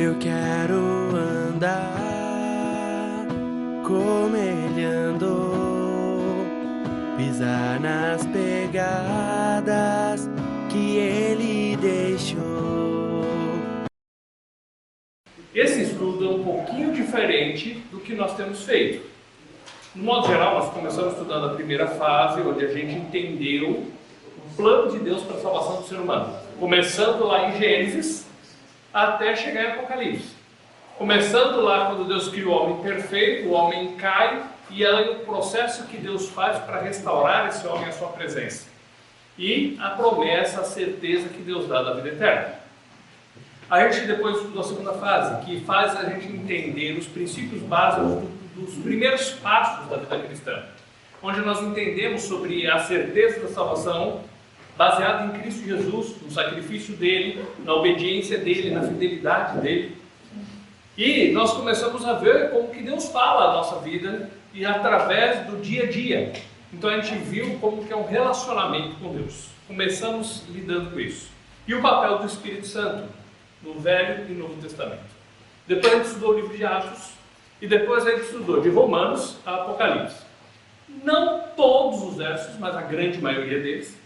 Eu quero andar como ele andou, pisar nas pegadas que ele deixou. Esse estudo é um pouquinho diferente do que nós temos feito. No modo geral, nós começamos estudando a primeira fase, onde a gente entendeu o plano de Deus para a salvação do ser humano. Começando lá em Gênesis, até chegar em Apocalipse. Começando lá quando Deus criou o homem perfeito, o homem cai, e aí o processo que Deus faz para restaurar esse homem à sua presença. E a promessa, a certeza que Deus dá da vida eterna. A gente depois estudou a segunda fase, que faz a gente entender os princípios básicos dos primeiros passos da vida cristã, onde nós entendemos sobre a certeza da salvação, baseada em Cristo Jesus, no sacrifício dele, na obediência dele, na fidelidade dele. E nós começamos a ver como que Deus fala a nossa vida e através do dia a dia. Então a gente viu como que é um relacionamento com Deus. Começamos lidando com isso. E o papel do Espírito Santo no Velho e Novo Testamento. Depois a gente estudou o livro de Atos e depois a gente estudou de Romanos a Apocalipse. Não todos os versos, mas a grande maioria deles,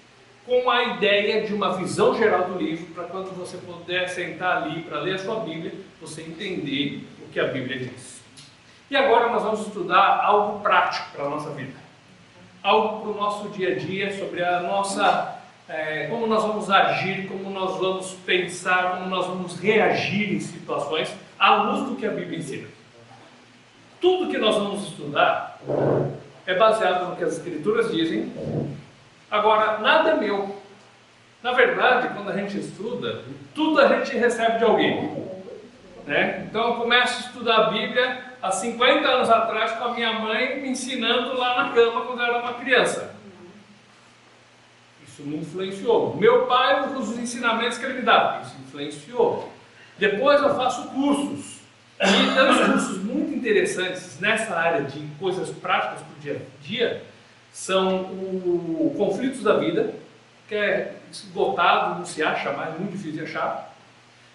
com a ideia de uma visão geral do livro, para quando você puder sentar ali para ler a sua Bíblia, você entender o que a Bíblia diz. E agora nós vamos estudar algo prático para a nossa vida. Algo para o nosso dia a dia, sobre a nossa... como nós vamos agir, como nós vamos pensar, como nós vamos reagir em situações à luz do que a Bíblia ensina. Tudo que nós vamos estudar é baseado no que as Escrituras dizem. Agora, nada é meu. Na verdade, quando a gente estuda, tudo a gente recebe de alguém, né? Então eu começo a estudar a Bíblia há 50 anos atrás com a minha mãe me ensinando lá na cama quando eu era uma criança. Isso me influenciou. Meu pai, os ensinamentos que ele me dava, isso influenciou. Depois eu faço cursos. E tem uns cursos muito interessantes nessa área de coisas práticas para o dia a dia. São o Conflitos da Vida, que é esgotado, não se acha mais, é muito difícil de achar.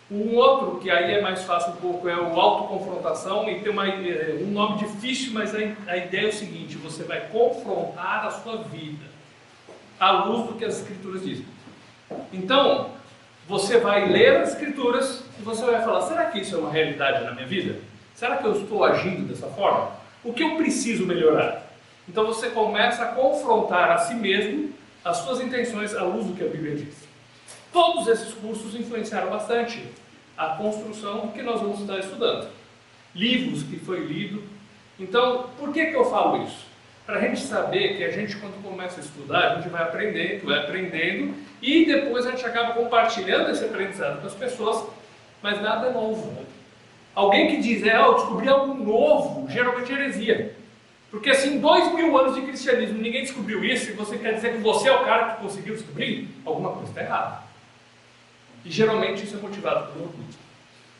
Um outro, que aí é mais fácil um pouco, é o Autoconfrontação, e tem um nome difícil, mas a ideia é o seguinte: você vai confrontar a sua vida à luz do que as Escrituras dizem. Então, você vai ler as Escrituras e você vai falar: será que isso é uma realidade na minha vida? Será que eu estou agindo dessa forma? O que eu preciso melhorar? Então você começa a confrontar a si mesmo, as suas intenções à luz do que a Bíblia diz. Todos esses cursos influenciaram bastante a construção do que nós vamos estar estudando. Livros que foi lido. Então, por que eu falo isso? Para a gente saber que a gente, quando começa a estudar, a gente vai aprendendo, e depois a gente acaba compartilhando esse aprendizado com as pessoas, mas nada é novo. Né? Alguém que diz, eu descobri algo novo, geralmente é heresia. Porque assim, 2000 anos de cristianismo, ninguém descobriu isso, e você quer dizer que você é o cara que conseguiu descobrir? Alguma coisa está errada. E geralmente isso é motivado por orgulho.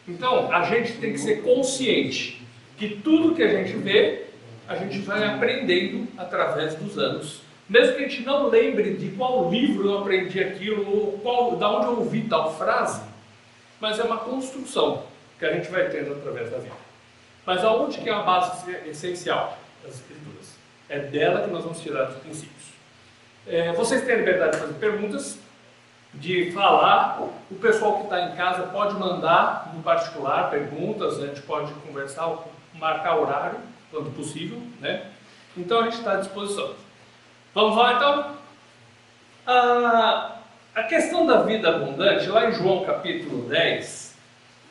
Então, a gente tem que ser consciente que tudo que a gente vê, a gente vai aprendendo através dos anos. Mesmo que a gente não lembre de qual livro eu aprendi aquilo, ou da onde eu ouvi tal frase, mas é uma construção que a gente vai tendo através da vida. Mas aonde que é a base essencial das Escrituras? É dela que nós vamos tirar os princípios. Vocês têm a liberdade de fazer perguntas, de falar. O pessoal que está em casa pode mandar no particular perguntas, a gente pode conversar, marcar horário, quando possível, né? Então a gente está à disposição. Vamos lá então? A questão da vida abundante, lá em João capítulo 10,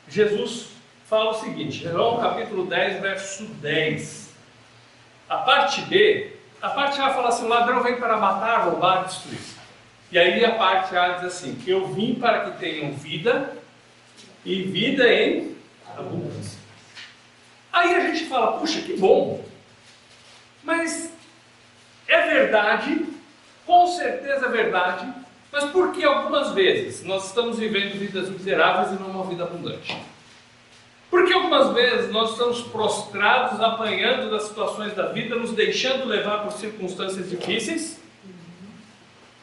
Jesus fala o seguinte, João capítulo 10, verso 10. A parte B, a parte A fala assim: o ladrão vem para matar, roubar e destruir. E aí a parte A diz assim: eu vim para que tenham vida, e vida em abundância. Aí a gente fala: puxa, que bom! Mas é verdade, com certeza é verdade, mas por que algumas vezes nós estamos vivendo vidas miseráveis e não uma vida abundante? Porque algumas vezes nós estamos prostrados, apanhando das situações da vida, nos deixando levar por circunstâncias difíceis,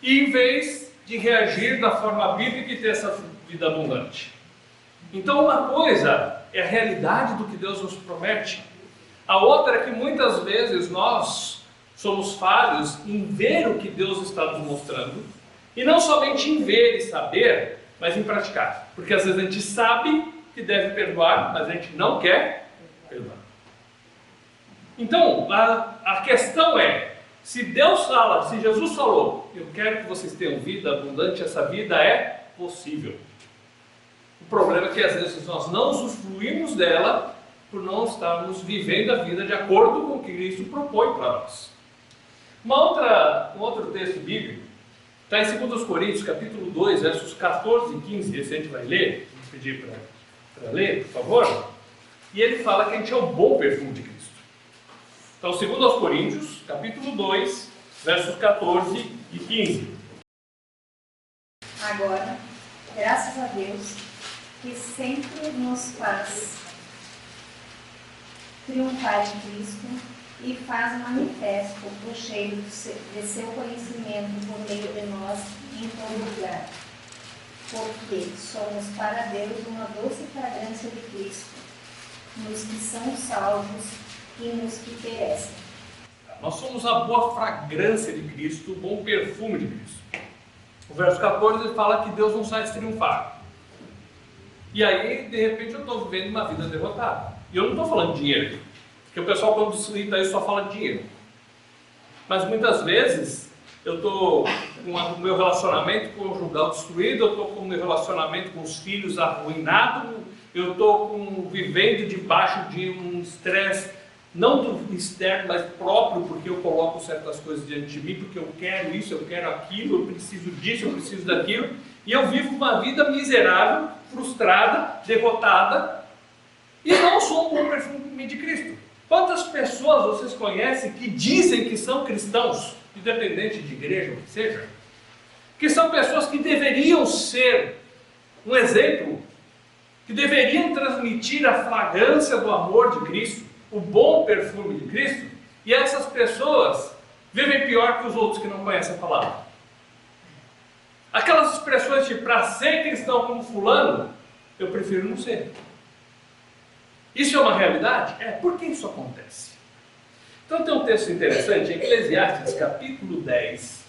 e em vez de reagir da forma bíblica e ter essa vida abundante. Então uma coisa é a realidade do que Deus nos promete. A outra é que muitas vezes nós somos falhos em ver o que Deus está nos mostrando. E não somente em ver e saber, mas em praticar. Porque às vezes a gente sabe que deve perdoar, mas a gente não quer perdoar. Então, a questão é, se Deus fala, se Jesus falou, eu quero que vocês tenham vida abundante, essa vida é possível. O problema é que às vezes nós não usufruímos dela por não estarmos vivendo a vida de acordo com o que Cristo propõe para nós. Um outro texto bíblico está em 2 Coríntios, capítulo 2, versos 14 e 15, esse a gente vai ler, vou pedir para ler, por favor. E ele fala que a gente é o bom perfume de Cristo. Então, 2 Coríntios, capítulo 2, versos 14 e 15. Agora, graças a Deus, que sempre nos faz triunfar em Cristo e faz manifesto o cheiro de seu conhecimento por meio de nós em todo lugar. Porque somos para Deus uma doce fragrância de Cristo, nos que são salvos e nos que perecem. Nós somos a boa fragrância de Cristo, o bom perfume de Cristo. O verso 14 ele fala que Deus nos faz triunfar. E aí, de repente, eu estou vivendo uma vida derrotada. E eu não estou falando de dinheiro, porque o pessoal, quando cita isso, só fala de dinheiro. Mas muitas vezes, eu estou com o meu relacionamento conjugal destruído, eu estou com o meu relacionamento com os filhos arruinado, eu estou vivendo debaixo de um estresse, não do externo, mas próprio, porque eu coloco certas coisas diante de mim, porque eu quero isso, eu quero aquilo, eu preciso disso, eu preciso daquilo, e eu vivo uma vida miserável, frustrada, derrotada, e não sou um bom perfume de Cristo. Quantas pessoas vocês conhecem que dizem que são cristãos, independente de igreja ou que seja, que são pessoas que deveriam ser um exemplo, que deveriam transmitir a fragrância do amor de Cristo, o bom perfume de Cristo, e essas pessoas vivem pior que os outros que não conhecem a palavra. Aquelas expressões de para ser cristão como fulano, eu prefiro não ser. Isso é uma realidade? Por que isso acontece? Então tem um texto interessante, Eclesiastes capítulo 10,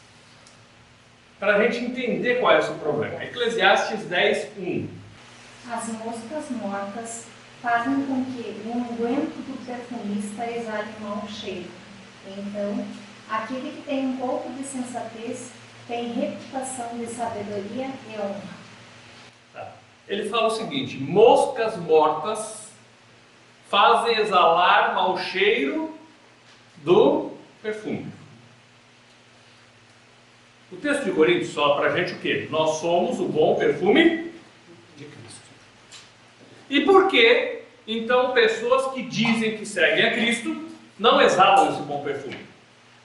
para a gente entender qual é esse problema. Eclesiastes 10, 1. As moscas mortas fazem com que o unguento do perfumista exale mau cheiro. Então, aquele que tem um pouco de sensatez tem reputação de sabedoria e honra. Ele fala o seguinte: moscas mortas fazem exalar mau cheiro do perfume. O texto de Coríntios fala para a gente o quê? Nós somos o bom perfume de Cristo. E por que, então, pessoas que dizem que seguem a Cristo não exalam esse bom perfume?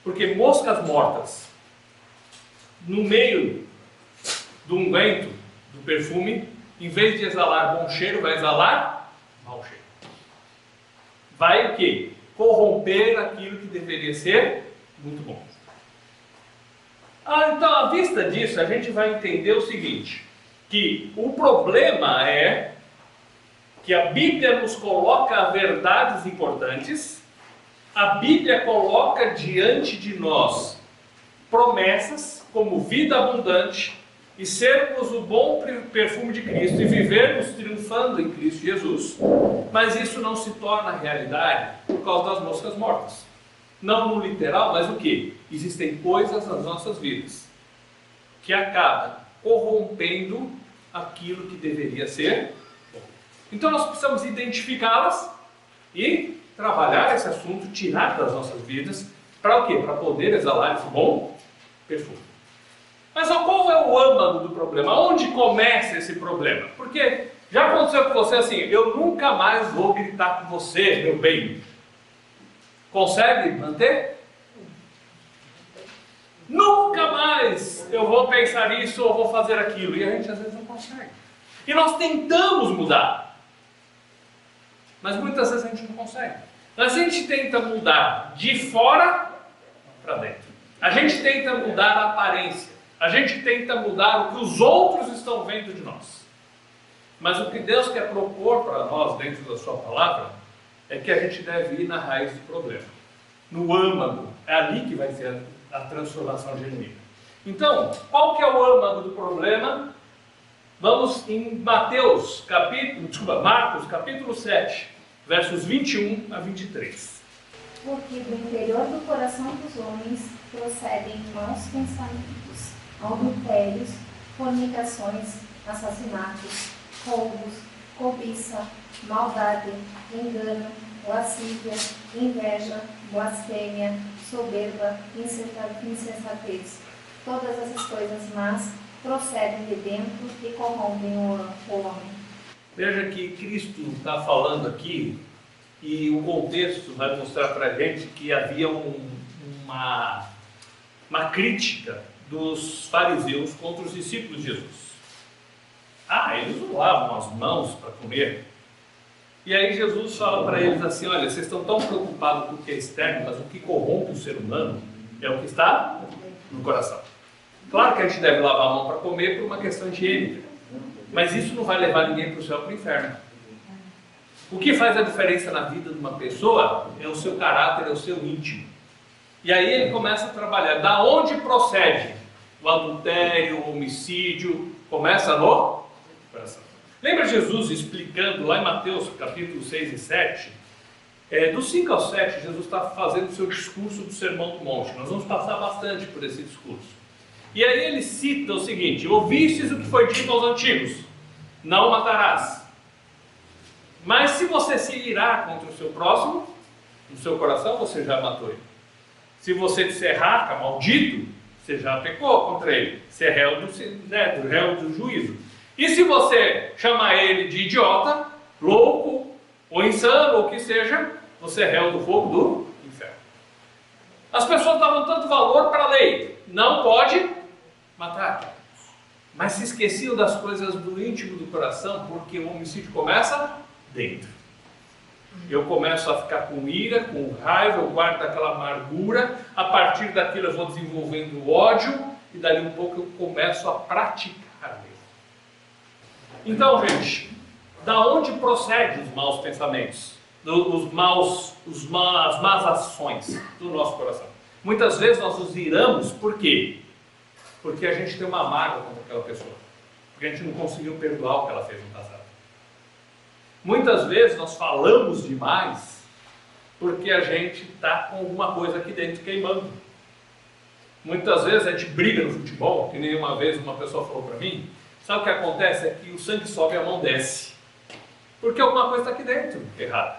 Porque moscas mortas, no meio do unguento, do perfume, em vez de exalar bom cheiro, vai exalar mau cheiro. Vai o quê? Corromper aquilo que deveria ser muito bom. Então, à vista disso, a gente vai entender o seguinte, que o problema é que a Bíblia nos coloca verdades importantes, a Bíblia coloca diante de nós promessas como vida abundante e sermos o bom perfume de Cristo e vivermos triunfando em Cristo Jesus, mas isso não se torna realidade por causa das moscas mortas. Não no literal, mas o que? Existem coisas nas nossas vidas que acabam corrompendo aquilo que deveria ser bom. Então nós precisamos identificá-las e trabalhar esse assunto, tirar das nossas vidas, para o quê? Para poder exalar esse bom perfume. Mas qual é o âmago do problema? Onde começa esse problema? Porque já aconteceu com você assim, eu nunca mais vou gritar com você, meu bem. Consegue manter? Nunca mais eu vou pensar isso ou vou fazer aquilo. E a gente às vezes não consegue. E nós tentamos mudar. Mas muitas vezes a gente não consegue. A gente tenta mudar de fora para dentro. A gente tenta mudar a aparência. A gente tenta mudar o que os outros estão vendo de nós. Mas o que Deus quer propor para nós dentro da sua palavra é que a gente deve ir na raiz do problema, no âmago. É ali que vai ser a transformação genuína. Então, qual que é o âmago do problema? Vamos em Marcos capítulo 7, versos 21 a 23. Porque do interior do coração dos homens procedem maus pensamentos, adultérios, fornicações, assassinatos, roubos, cobiça, maldade, engano, lascívia, inveja, blasfêmia, soberba, insensatez. Todas essas coisas más procedem de dentro e corrompem o homem. Veja que Cristo está falando aqui, e o contexto vai mostrar para a gente que havia uma crítica dos fariseus contra os discípulos de Jesus. Eles não lavam as mãos para comer. E aí Jesus fala para eles assim, olha, vocês estão tão preocupados com o que é externo, mas o que corrompe o ser humano é o que está no coração. Claro que a gente deve lavar a mão para comer por uma questão higiênica, mas isso não vai levar ninguém para o céu ou para o inferno. O que faz a diferença na vida de uma pessoa é o seu caráter, é o seu íntimo. E aí ele começa a trabalhar. Da onde procede o adultério, o homicídio? Começa no coração. Lembra Jesus explicando lá em Mateus capítulo 6 e 7? Do 5 ao 7, Jesus está fazendo o seu discurso do Sermão do Monte. Nós vamos passar bastante por esse discurso. E aí ele cita o seguinte: ouvistes o que foi dito aos antigos, não matarás. Mas se você se irar contra o seu próximo, no seu coração você já matou ele. Se você disser raca, maldito, você já pecou contra ele. Você é réu do juízo. E se você chamar ele de idiota, louco, ou insano, ou o que seja, você é réu do fogo do inferno. As pessoas davam tanto valor para a lei. Não pode matar. Mas se esqueciam das coisas do íntimo do coração, porque o homicídio começa dentro. Eu começo a ficar com ira, com raiva, eu guardo aquela amargura, a partir daquilo eu vou desenvolvendo ódio, e dali um pouco eu começo a praticar mesmo. Então, gente, da onde procedem os maus pensamentos, as más ações do nosso coração? Muitas vezes nós nos iramos, por quê? Porque a gente tem uma mágoa contra aquela pessoa, porque a gente não conseguiu perdoar o que ela fez no passado. Muitas vezes nós falamos demais porque a gente está com alguma coisa aqui dentro queimando. Muitas vezes a gente briga no futebol, que nem uma vez uma pessoa falou para mim, sabe o que acontece? É que o sangue sobe e a mão desce, porque alguma coisa está aqui dentro errada.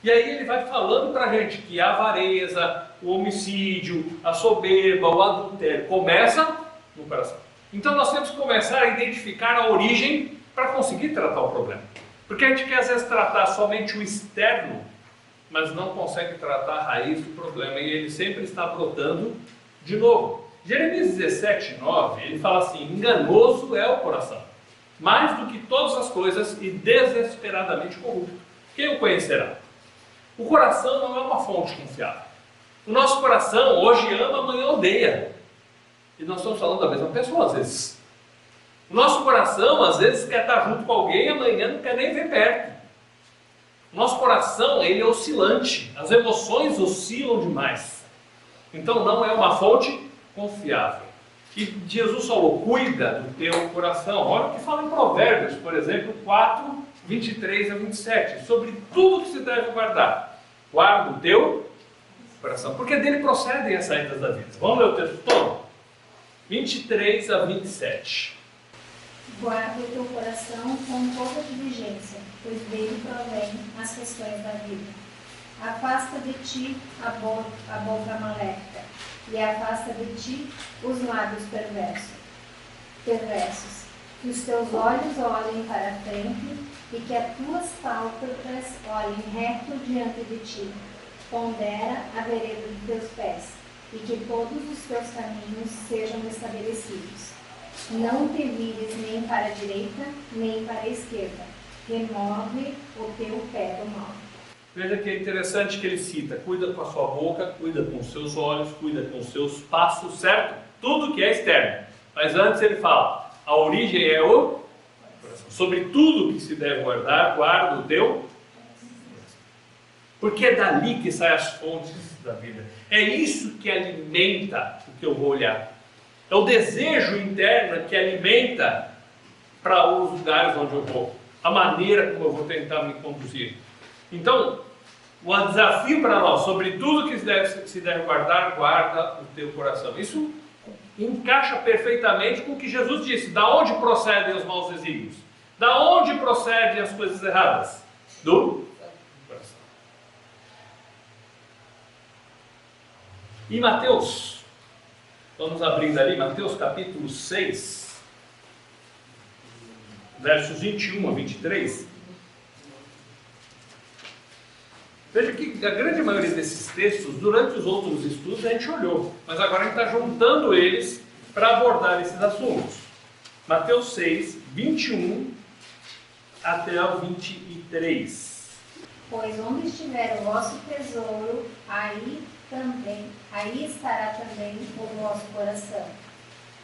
E aí ele vai falando para a gente que a avareza, o homicídio, a soberba, o adultério, começa no coração. Então nós temos que começar a identificar a origem para conseguir tratar o problema. Porque a gente quer às vezes tratar somente o externo, mas não consegue tratar a raiz do problema, e ele sempre está brotando de novo. Jeremias 17, 9, ele fala assim: enganoso é o coração, mais do que todas as coisas, e desesperadamente corrupto. Quem o conhecerá? O coração não é uma fonte confiável. O nosso coração hoje ama, amanhã odeia. E nós estamos falando da mesma pessoa às vezes. O nosso coração às vezes quer estar junto com alguém, amanhã não quer nem ver perto. O nosso coração, ele é oscilante. As emoções oscilam demais. Então não é uma fonte confiável. E Jesus falou: cuida do teu coração. Olha o que fala em Provérbios, por exemplo, 4, 23 a 27. Sobre tudo que se deve guardar. Guarda o teu coração, porque dele procedem as saídas da vida. Vamos ler o texto todo? 23 a 27. Guarda o teu coração com toda diligência, pois dele provém as questões da vida. Afasta de ti a boca maléfica, e afasta de ti os lábios perversos. Que os teus olhos olhem para a frente, e que as tuas pálpebras olhem reto diante de ti. Pondera a vereda de teus pés, e que todos os teus caminhos sejam estabelecidos. Não te vires nem para a direita, nem para a esquerda. Remove o teu pé do mal. Veja que é interessante que ele cita: cuida com a sua boca, cuida com os seus olhos, cuida com os seus passos, certo? Tudo que é externo. Mas antes ele fala: a origem é o coração. Sobre tudo que se deve guardar, guarda o teu coração. Porque é dali que saem as fontes da vida. É isso que alimenta o que eu vou olhar. É o desejo interno que alimenta para os lugares onde eu vou. A maneira como eu vou tentar me conduzir. Então, o desafio para nós, sobre tudo que se deve guardar, guarda o teu coração. Isso encaixa perfeitamente com o que Jesus disse. Da onde procedem os maus desígnios? Da onde procedem as coisas erradas? Do coração. E Mateus, vamos abrindo ali, Mateus capítulo 6, versos 21 a 23. Veja que a grande maioria desses textos, durante os outros estudos, a gente olhou, mas agora a gente está juntando eles para abordar esses assuntos. Mateus 6, 21 até o 23. Pois onde estiver o vosso tesouro, aí estará também o vosso coração.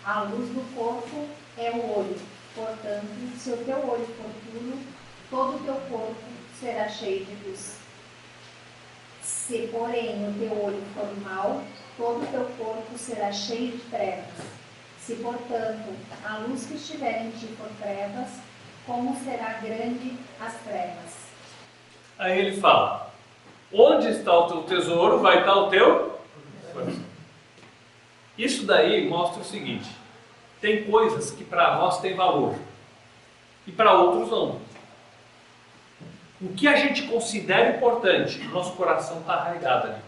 A luz do corpo é o olho. Portanto, se o teu olho for puro, todo o teu corpo será cheio de luz. Se, porém, o teu olho for mau, todo o teu corpo será cheio de trevas. Se, portanto, a luz que estiver em ti for trevas, como será grande as trevas? Aí ele fala, onde está o teu tesouro, vai estar o teu coração. Isso daí mostra o seguinte, tem coisas que para nós têm valor, e para outros não. O que a gente considera importante, o nosso coração está arraigado ali.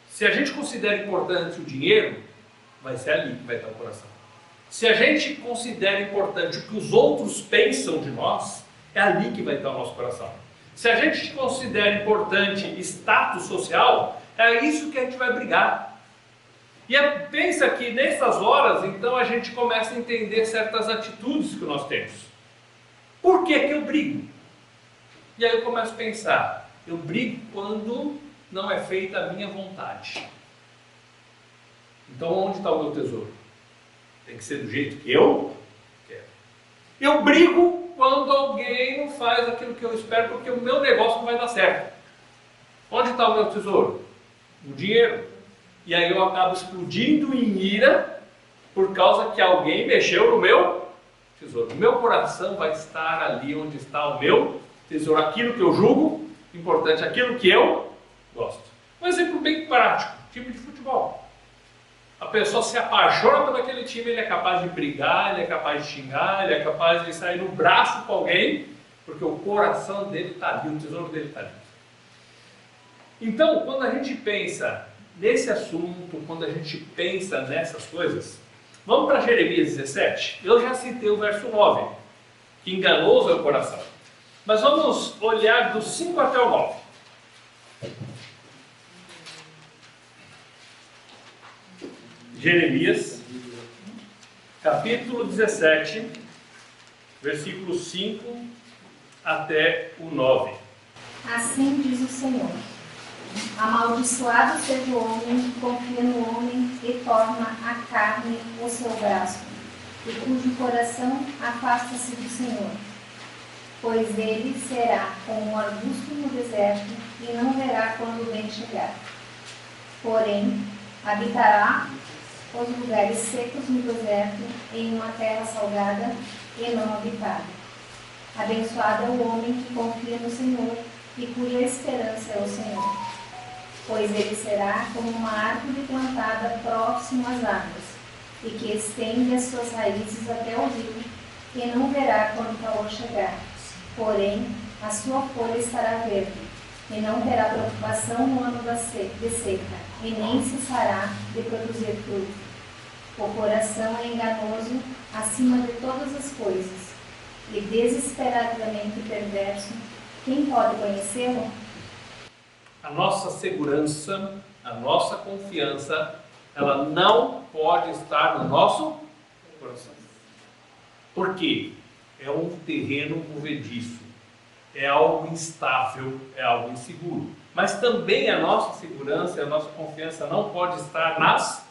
Se a gente considera importante o dinheiro, vai ser ali que vai estar o coração. Se a gente considera importante o que os outros pensam de nós, é ali que vai estar o nosso coração. Se a gente considera importante status social, é isso que a gente vai brigar. E pensa que nessas horas, então, a gente começa a entender certas atitudes que nós temos. Por que que eu brigo? E aí eu começo a pensar, eu brigo quando não é feita a minha vontade. Então onde está o meu tesouro? Tem que ser do jeito que eu quero. Eu brigo quando alguém não faz aquilo que eu espero, porque o meu negócio não vai dar certo. Onde está o meu tesouro? O dinheiro. E aí eu acabo explodindo em ira por causa que alguém mexeu no meu tesouro. O meu coração vai estar ali onde está o meu tesouro, aquilo que eu julgo importante, aquilo que eu gosto. Um exemplo bem prático, time de futebol. A pessoa se apaixona por aquele time, ele é capaz de brigar, ele é capaz de xingar, ele é capaz de sair no braço com alguém, porque o coração dele está ali, o tesouro dele está ali. Então, quando a gente pensa nesse assunto, quando a gente pensa nessas coisas, vamos para Jeremias 17. Eu já citei o verso 9, que enganoso é o coração. Mas vamos olhar do 5 até o 9. Jeremias, capítulo 17, versículo 5 até o 9. Assim diz o Senhor: amaldiçoado seja o homem que confia no homem e torna a carne o seu braço, e cujo coração afasta-se do Senhor. Pois ele será como um arbusto no deserto e não verá quando o bem chegar. Porém, habitará os lugares secos no deserto, em uma terra salgada e não habitada. Abençoado é o homem que confia no Senhor e cuja esperança é o Senhor. Pois ele será como uma árvore plantada próximo às águas, e que estende as suas raízes até o rio, e não verá quando o calor chegar. Porém, a sua folha estará verde, e não terá preocupação no ano de seca, e nem cessará de produzir fruto. O coração é enganoso acima de todas as coisas, e desesperadamente perverso. Quem pode conhecê-lo? A nossa segurança, a nossa confiança, ela não pode estar no nosso coração. Por quê? É um terreno movediço, é algo instável, é algo inseguro. Mas também a nossa segurança e a nossa confiança não pode estar nas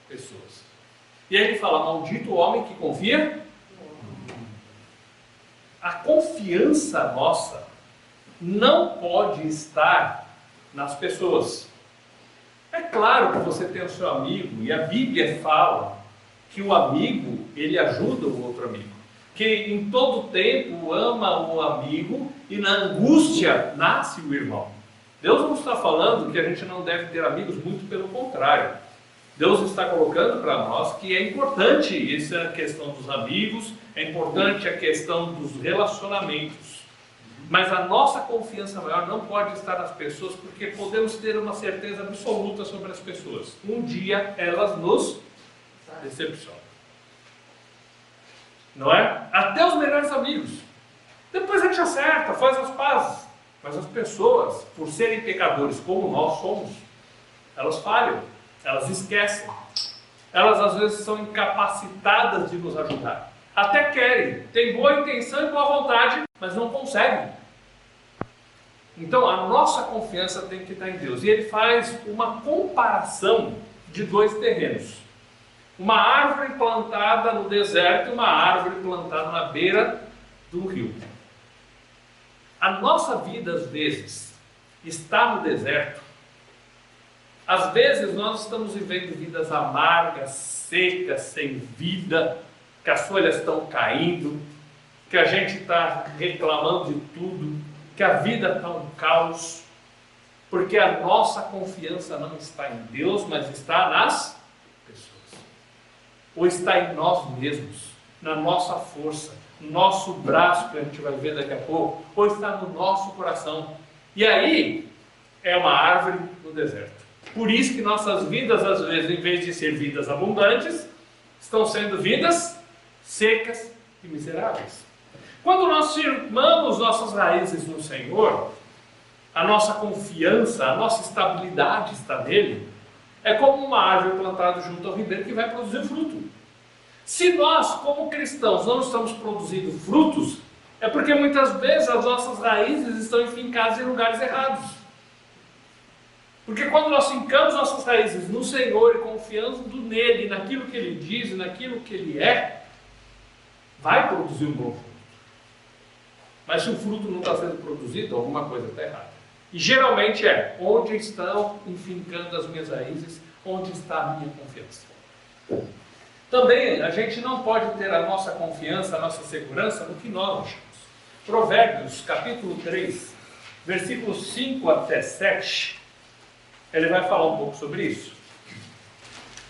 pessoas. E aí ele fala, maldito o homem que confia. a confiança nossa não pode estar nas pessoas. É claro que você tem o seu amigo, e a Bíblia fala que o amigo, ele ajuda o outro amigo. Que em todo tempo ama o amigo e na angústia nasce o irmão. Deus não está falando que a gente não deve ter amigos, muito pelo contrário. Deus está colocando para nós que é importante essa questão dos amigos, é importante a questão dos relacionamentos. Mas a nossa confiança maior não pode estar nas pessoas, porque podemos ter uma certeza absoluta sobre as pessoas. Um dia elas nos decepcionam. Não é? Até os melhores amigos. Depois a gente acerta, faz as pazes. Mas as pessoas, por serem pecadores como nós somos, elas falham, elas esquecem. Elas às vezes são incapacitadas de nos ajudar. Até querem, têm boa intenção e boa vontade, mas não conseguem. Então a nossa confiança tem que estar em Deus. E ele faz uma comparação de dois terrenos. Uma árvore plantada no deserto e uma árvore plantada na beira do rio. A nossa vida, às vezes, está no deserto. Às vezes nós estamos vivendo vidas amargas, secas, sem vida, que as folhas estão caindo, que a gente está reclamando de tudo, que a vida está um caos, porque a nossa confiança não está em Deus, mas está nas pessoas. Ou está em nós mesmos, na nossa força, no nosso braço, que a gente vai ver daqui a pouco, ou está no nosso coração. E aí é uma árvore no deserto. Por isso que nossas vidas, às vezes, em vez de ser vidas abundantes, estão sendo vidas secas e miseráveis. Quando nós firmamos nossas raízes no Senhor, a nossa confiança, a nossa estabilidade está nele, é como uma árvore plantada junto ao ribeiro que vai produzir fruto. Se nós, como cristãos, não estamos produzindo frutos, é porque muitas vezes as nossas raízes estão enfincadas em lugares errados. Porque quando nós fincamos nossas raízes no Senhor e confiando nele, naquilo que ele diz, naquilo que ele é, vai produzir um bom fruto. Mas se o fruto não está sendo produzido, alguma coisa está errada. E geralmente é, onde estão enfincando as minhas raízes, onde está a minha confiança. Também a gente não pode ter a nossa confiança, a nossa segurança no que nós achamos. Provérbios, capítulo 3, versículos 5 até 7, ele vai falar um pouco sobre isso.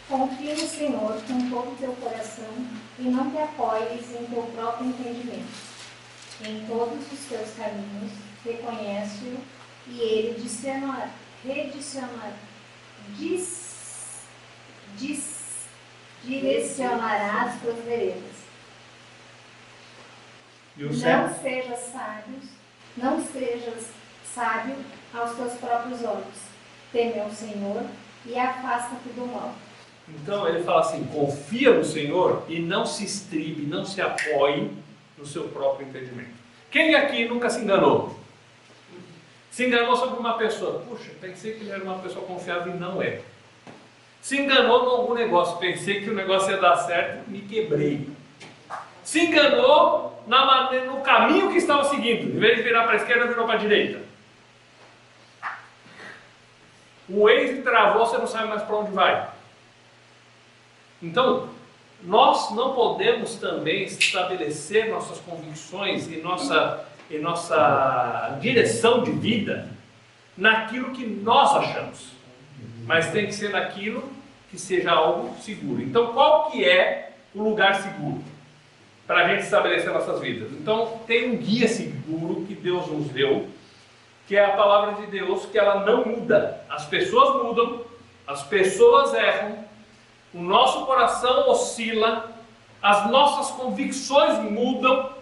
Confia no Senhor com todo o teu coração e não te apoies em teu próprio entendimento. Em todos os teus caminhos reconhece-o e ele direcionará as tuas veredas. Não sejas sábio aos teus próprios olhos. Teme ao Senhor e afasta-te do mal. Então ele fala assim, confia no Senhor e não se estribe, não se apoie no seu próprio entendimento. Quem aqui nunca se enganou? Se enganou sobre uma pessoa. Puxa, pensei que ele era uma pessoa confiável e não é. Se enganou em algum negócio. Pensei que o negócio ia dar certo, me quebrei. Se enganou no caminho que estava seguindo. Em vez de virar para a esquerda, virou para a direita. O Waze travou, você não sabe mais para onde vai. Então, nós não podemos também estabelecer nossas convicções e nossa direção de vida naquilo que nós achamos. Mas tem que ser naquilo que seja algo seguro. Então, qual que é o lugar seguro para a gente estabelecer nossas vidas? Então, tem um guia seguro que Deus nos deu, que é a palavra de Deus, que ela não muda. As pessoas mudam, as pessoas erram, o nosso coração oscila, as nossas convicções mudam,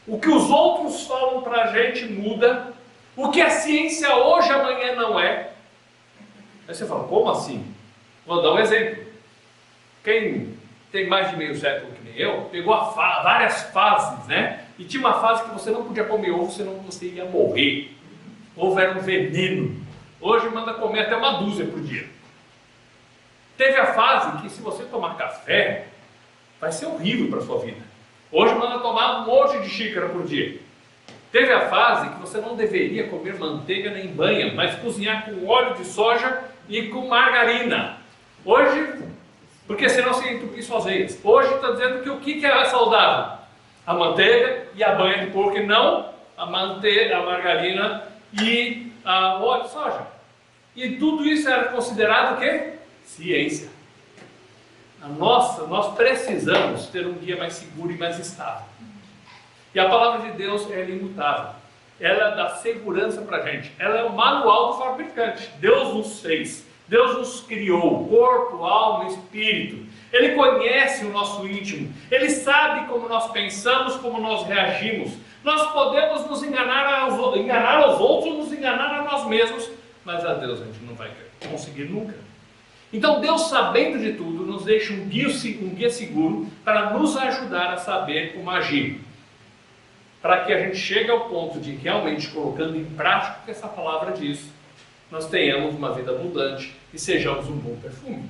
o que os outros falam para a gente muda, o que a ciência hoje, amanhã não é. Aí você fala, como assim? Vou dar um exemplo. Quem tem mais de meio século que nem eu, pegou várias fases, né? E tinha uma fase que você não podia comer ovo, senão você ia morrer. Ovo era um veneno. Hoje manda comer até uma dúzia por dia. Teve a fase que se você tomar café, vai ser horrível para a sua vida. Hoje manda tomar um monte de xícara por dia. Teve a fase que você não deveria comer manteiga nem banha, mas cozinhar com óleo de soja e com margarina. Hoje, porque senão você entupir suas veias. Hoje está dizendo que o que é saudável? A manteiga e a banha de porco, e não a manteiga, a margarina e o óleo de soja. E tudo isso era considerado o quê? Ciência. Nós precisamos ter um guia mais seguro e mais estável. E a palavra de Deus é imutável. Ela dá segurança para a gente. Ela é o manual do fabricante. Deus nos fez. Deus nos criou, corpo, alma, espírito. Ele conhece o nosso íntimo. Ele sabe como nós pensamos, como nós reagimos. Nós podemos nos enganar aos outros, nos enganar a nós mesmos, mas a Deus a gente não vai conseguir nunca. Então Deus, sabendo de tudo, nos deixa um guia seguro para nos ajudar a saber como agir. Para que a gente chegue ao ponto de realmente colocando em prática o que essa palavra diz, nós tenhamos uma vida abundante e sejamos um bom perfume.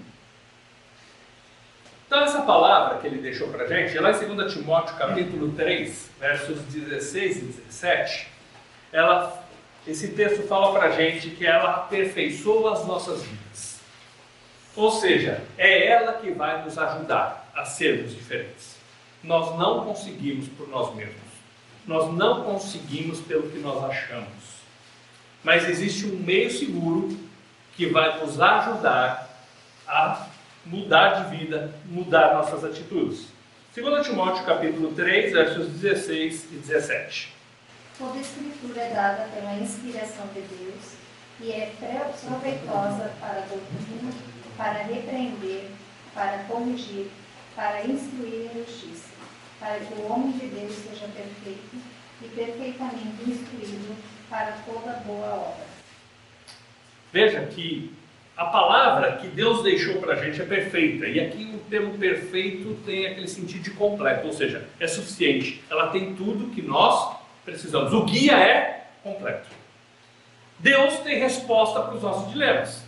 Então essa palavra que ele deixou para a gente, lá em 2 Timóteo capítulo 3, versos 16 e 17, esse texto fala para a gente que ela aperfeiçoa as nossas vidas. Ou seja, é ela que vai nos ajudar a sermos diferentes. Nós não conseguimos por nós mesmos. Nós não conseguimos pelo que nós achamos. Mas existe um meio seguro que vai nos ajudar a mudar de vida, mudar nossas atitudes. 2 Timóteo capítulo 3, versos 16 e 17. Toda escritura é dada pela inspiração de Deus e é proveitosa para a doutrina, para repreender, para corrigir, para instruir em justiça, para que o homem de Deus seja perfeito e perfeitamente instruído para toda boa obra. Veja que a palavra que Deus deixou para a gente é perfeita. E aqui o termo perfeito tem aquele sentido de completo, ou seja, é suficiente. Ela tem tudo que nós precisamos. O guia é completo. Deus tem resposta para os nossos dilemas.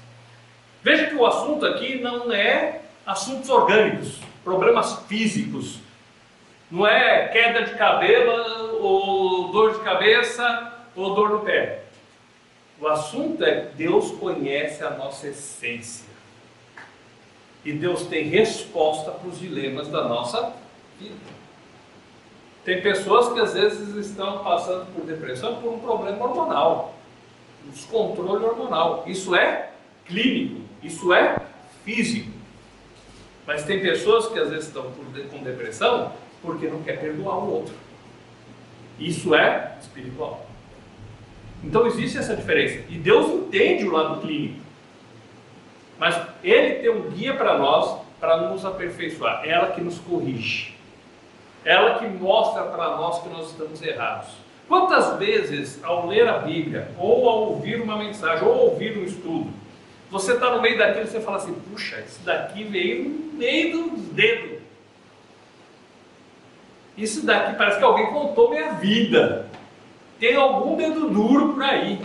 Veja que o assunto aqui não é assuntos orgânicos, problemas físicos. Não é queda de cabelo, ou dor de cabeça, ou dor no pé. O assunto é Deus conhece a nossa essência. E Deus tem resposta para os dilemas da nossa vida. Tem pessoas que às vezes estão passando por depressão por um problema hormonal. Um descontrole hormonal. Isso é clínico. Isso é físico. Mas tem pessoas que às vezes estão com depressão porque não quer perdoar o outro. Isso é espiritual. Então existe essa diferença. E Deus entende o lado clínico. Mas Ele tem um guia para nós, para nos aperfeiçoar. Ela que nos corrige. Ela que mostra para nós que nós estamos errados. Quantas vezes, ao ler a Bíblia, ou ao ouvir uma mensagem, ou ouvir um estudo, você está no meio daquilo e você fala assim, puxa, isso daqui veio no meio dos dedos. Isso daqui parece que alguém contou minha vida. Tem algum dedo duro por aí.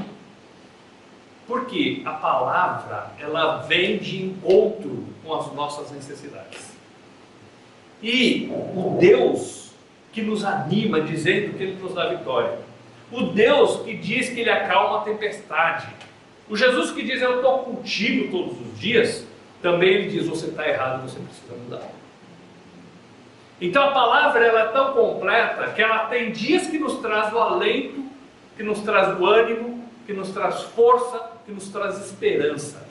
Porque a palavra, ela vem de encontro com as nossas necessidades. E o Deus que nos anima, dizendo que Ele nos dá vitória. O Deus que diz que Ele acalma a tempestade. O Jesus que diz, eu estou contigo todos os dias, também Ele diz, você está errado, você precisa mudar. Então a palavra ela é tão completa que ela tem dias que nos traz o alento, que nos traz o ânimo, que nos traz força, que nos traz esperança.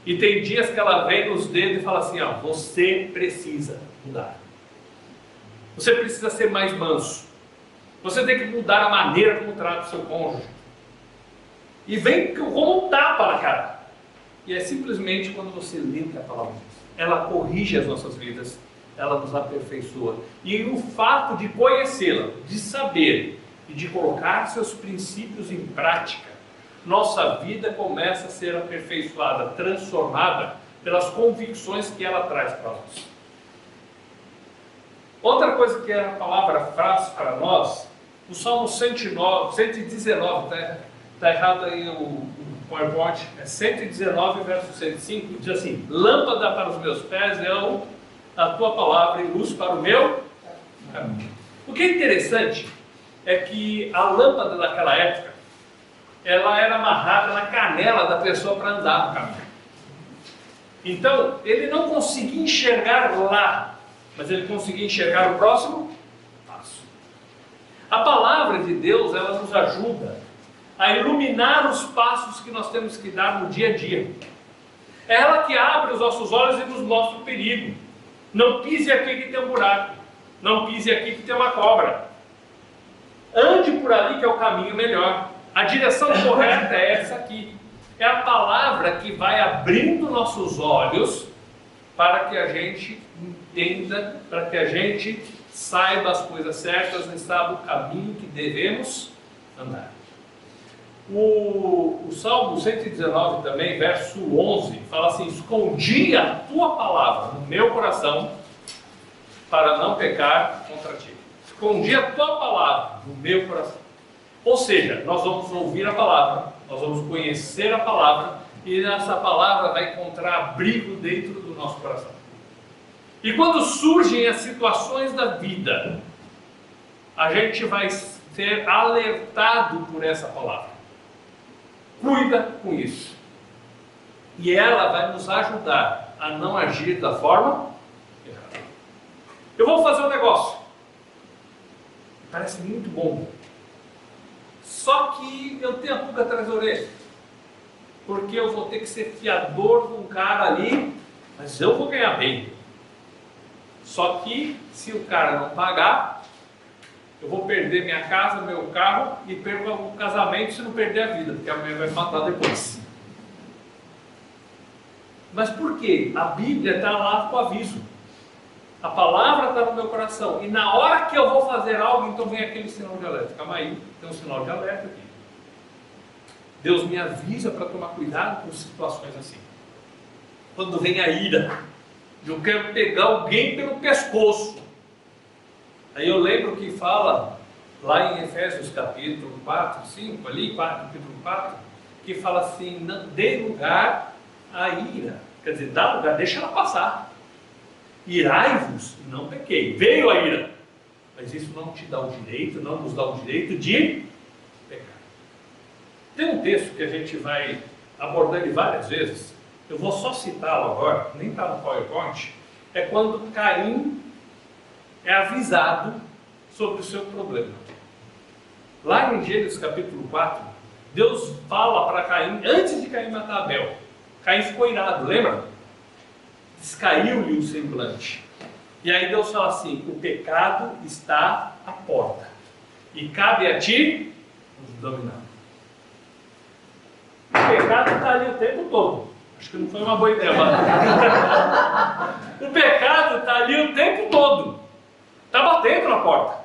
E tem dias que ela vem nos dedos e fala assim, ó, você precisa mudar. Você precisa ser mais manso. Você tem que mudar a maneira como trata o seu cônjuge. E vem como um tapa na cara. E é simplesmente quando você lê a palavra de Deus. Ela corrige as nossas vidas. Ela nos aperfeiçoa. E o fato de conhecê-la, de saber e de colocar seus princípios em prática, nossa vida começa a ser aperfeiçoada, transformada pelas convicções que ela traz para nós. Outra coisa que a palavra traz para nós, o Salmo 119, está errado aí o PowerPoint, é 119 verso 105, diz assim, lâmpada para os meus pés é a tua palavra e luz para o meu caminho. O que é interessante é que a lâmpada daquela época, ela era amarrada na canela da pessoa para andar no caminho. Então, ele não conseguia enxergar lá, mas ele conseguia enxergar o próximo passo. A palavra de Deus, ela nos ajuda a iluminar os passos que nós temos que dar no dia a dia. É ela que abre os nossos olhos e nos mostra o perigo. Não pise aqui que tem um buraco. Não pise aqui que tem uma cobra. Ande por ali que é o caminho melhor. A direção correta é essa aqui. É a palavra que vai abrindo nossos olhos para que a gente entenda, para que a gente saiba as coisas certas e saiba o caminho que devemos andar. O Salmo 119 também, verso 11, fala assim: escondi a tua palavra no meu coração para não pecar contra ti. Escondi a tua palavra no meu coração. Ou seja, nós vamos ouvir a palavra, nós vamos conhecer a palavra, e essa palavra vai encontrar abrigo dentro do nosso coração. E quando surgem as situações da vida, a gente vai ser alertado por essa palavra. Cuida com isso. E ela vai nos ajudar a não agir da forma errada. Eu vou fazer um negócio. Parece muito bom. Só que eu tenho a pulga atrás da orelha. Porque eu vou ter que ser fiador de um cara ali, mas eu vou ganhar bem. Só que se o cara não pagar, eu vou perder minha casa, meu carro e perco o casamento se não perder a vida, porque a mulher vai matar depois. Mas por quê? A Bíblia está lá com aviso. A palavra está no meu coração. E na hora que eu vou fazer algo, então vem aquele sinal de alerta. Calma aí, tem um sinal de alerta aqui. Deus me avisa para tomar cuidado com situações assim. Quando vem a ira, eu quero pegar alguém pelo pescoço. Aí eu lembro que fala lá em Efésios capítulo 4, 5, ali, capítulo 4, que fala assim: não dê lugar à ira. Quer dizer, dá lugar, deixa ela passar. Irai-vos e não pequei. Veio a ira, mas isso não te dá o direito, não nos dá o direito de pecar. Tem um texto que a gente vai abordar ele várias vezes. Eu vou só citá-lo agora, nem está no PowerPoint. É quando Caim é avisado sobre o seu problema. Lá em Gênesis capítulo 4, Deus fala para Caim, antes de Caim matar Abel. Caim ficou irado, lembra? Descaiu-lhe o semblante. E aí Deus fala assim: o pecado está à porta, e cabe a ti nos dominar. O pecado está ali o tempo todo. Acho que não foi uma boa ideia, mas... o pecado está ali o tempo todo. Está batendo na porta.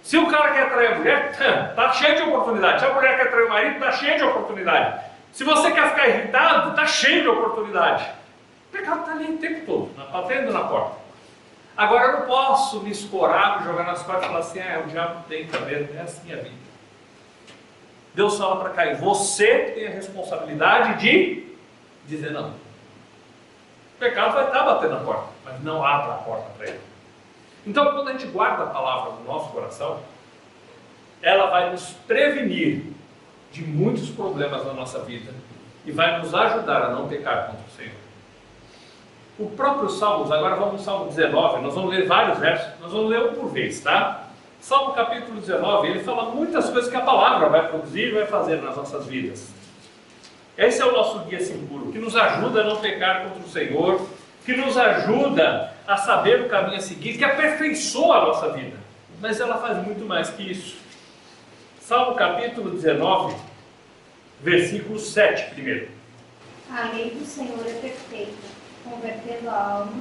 Se o cara quer trair a mulher, está cheio de oportunidade. Se a mulher quer trair o marido, está cheio de oportunidade. Se você quer ficar irritado, está cheio de oportunidade. O pecado está ali o tempo todo, batendo na porta. Agora eu não posso me escorar, jogar nas costas e falar assim: o diabo tem também, é assim a vida. Deus fala para Caim: você tem a responsabilidade de dizer não. O pecado vai estar batendo na porta, mas não abra a porta para ele. Então, quando a gente guarda a palavra no nosso coração, ela vai nos prevenir de muitos problemas na nossa vida e vai nos ajudar a não pecar contra o Senhor. O próprio Salmos, agora vamos no Salmo 19, nós vamos ler vários versos, nós vamos ler um por vez, tá? Salmo capítulo 19, ele fala muitas coisas que a palavra vai produzir e vai fazer nas nossas vidas. Esse é o nosso guia seguro, que nos ajuda a não pecar contra o Senhor, que nos ajuda a saber o caminho a seguir, que aperfeiçoa a nossa vida. Mas ela faz muito mais que isso. Salmo capítulo 19, versículo 7 primeiro. A lei do Senhor é perfeita, convertendo a alma.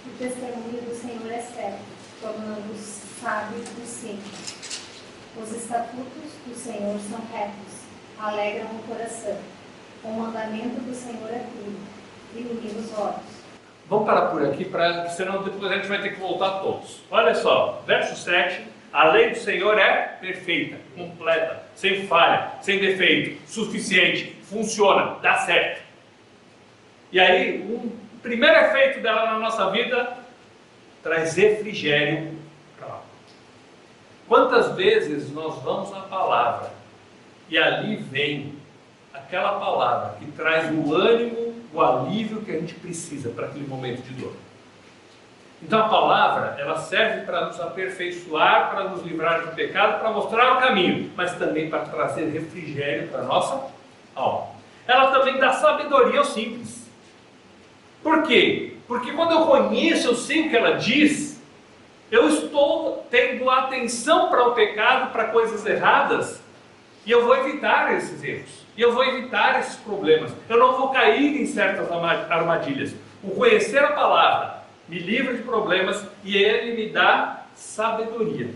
O testemunho do Senhor é certo, tornando os sábios dos simples. Os estatutos do Senhor são retos, alegram o coração. O mandamento do Senhor é puro, ilumina os olhos. Vamos parar por aqui, senão depois a gente vai ter que voltar todos. Olha só, verso 7, a lei do Senhor é perfeita, completa, sem falha, sem defeito, suficiente, funciona, dá certo. E aí, o primeiro efeito dela na nossa vida, traz refrigério para Quantas vezes nós vamos na palavra e ali vem aquela palavra que traz o ânimo, o alívio que a gente precisa para aquele momento de dor. Então a palavra, ela serve para nos aperfeiçoar, para nos livrar do pecado, para mostrar o caminho, mas também para trazer refrigério para a nossa alma. Ela também dá sabedoria aos simples. Por quê? Porque quando eu conheço, eu sei o que ela diz, eu estou tendo atenção para o pecado, para coisas erradas, e eu vou evitar esses erros, e eu vou evitar esses problemas, eu não vou cair em certas armadilhas. O conhecer a palavra me livra de problemas e ele me dá sabedoria.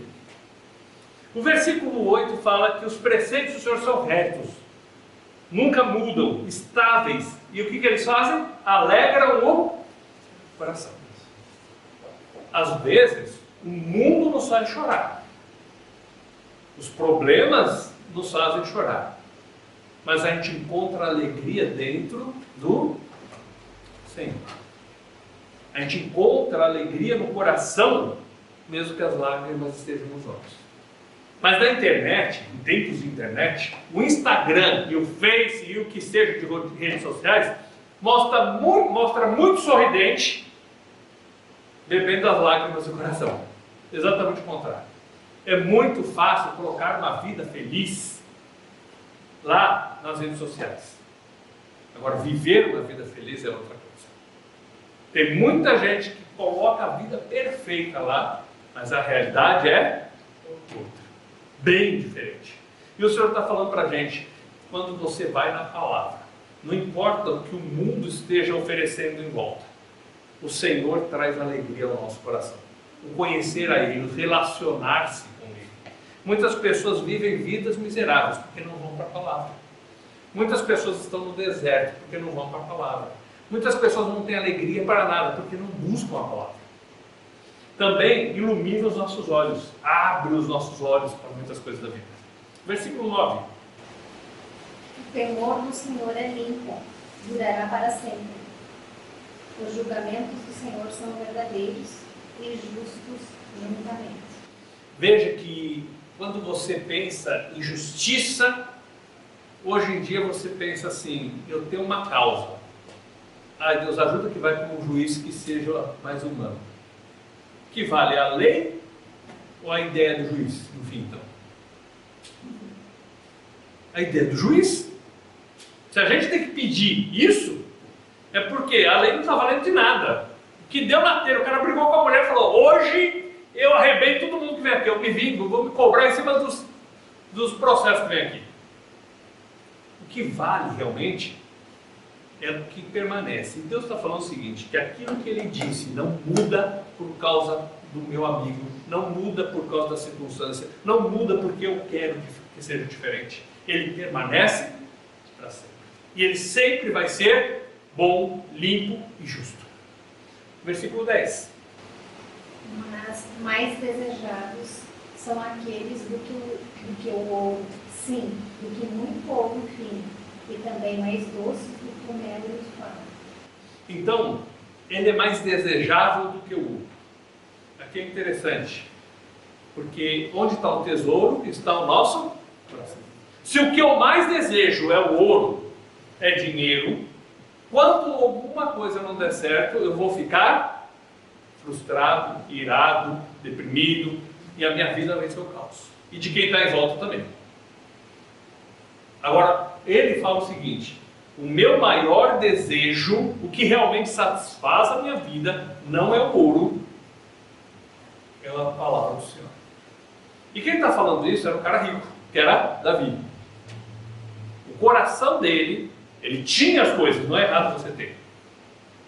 O versículo 8 fala que os preceitos do Senhor são retos, nunca mudam, estáveis, e o que eles fazem? Alegram o coração. Às vezes, o mundo nos faz chorar, os problemas nos fazem chorar, mas a gente encontra alegria dentro do Senhor. A gente encontra alegria no coração, mesmo que as lágrimas estejam nos olhos. Mas na internet, em tempos de internet, o Instagram e o Face e o que seja de redes sociais mostra muito sorridente, bebendo as lágrimas do coração. Exatamente o contrário. É muito fácil colocar uma vida feliz lá nas redes sociais. Agora, viver uma vida feliz é outra coisa. Tem muita gente que coloca a vida perfeita lá, mas a realidade é outra, bem diferente. E o Senhor está falando para a gente, quando você vai na palavra, não importa o que o mundo esteja oferecendo em volta, o Senhor traz alegria ao nosso coração. O conhecer a Ele, o relacionar-se com Ele. Muitas pessoas vivem vidas miseráveis porque não vão para a palavra. Muitas pessoas estão no deserto porque não vão para a palavra. Muitas pessoas não têm alegria para nada porque não buscam a palavra. Também ilumina os nossos olhos, abre os nossos olhos para muitas coisas da vida. Versículo 9. O temor do Senhor é limpo, durará para sempre. Os julgamentos do Senhor são verdadeiros e justos juntamente. Veja que quando você pensa em justiça, hoje em dia você pensa assim, eu tenho uma causa. Ai, Deus, ajuda que vai para um juiz que seja mais humano. Que vale a lei ou a ideia do juiz, no fim, então? A ideia do juiz. Se a gente tem que pedir isso, é porque a lei não está valendo de nada. O que deu na telha, o cara brigou com a mulher e falou, hoje eu arrebento todo mundo que vem aqui, eu me vingo, vou me cobrar em cima dos processos que vem aqui. O que vale realmente é o que permanece. E Deus está falando o seguinte, que aquilo que Ele disse não muda por causa do meu amigo, não muda por causa da circunstância, não muda porque eu quero que seja diferente. Ele permanece para sempre. E Ele sempre vai ser bom, limpo e justo. Versículo 10. Mas mais desejados são aqueles do que o ouro, sim, do que muito ouro fino, e também mais doces do que o mel e os favos. Então, ele é mais desejável do que o ouro. Aqui é interessante, porque onde está o tesouro, está o nosso coração. Se o que eu mais desejo é o ouro, é dinheiro, quando alguma coisa não der certo, eu vou ficar frustrado, irado, deprimido, e a minha vida vai ser o caos. E de quem está em volta também. Agora, ele fala o seguinte, o meu maior desejo, o que realmente satisfaz a minha vida, não é o ouro, é a palavra do Senhor. E quem está falando isso era um cara rico, que era Davi. O coração dele, ele tinha as coisas, não é errado você ter,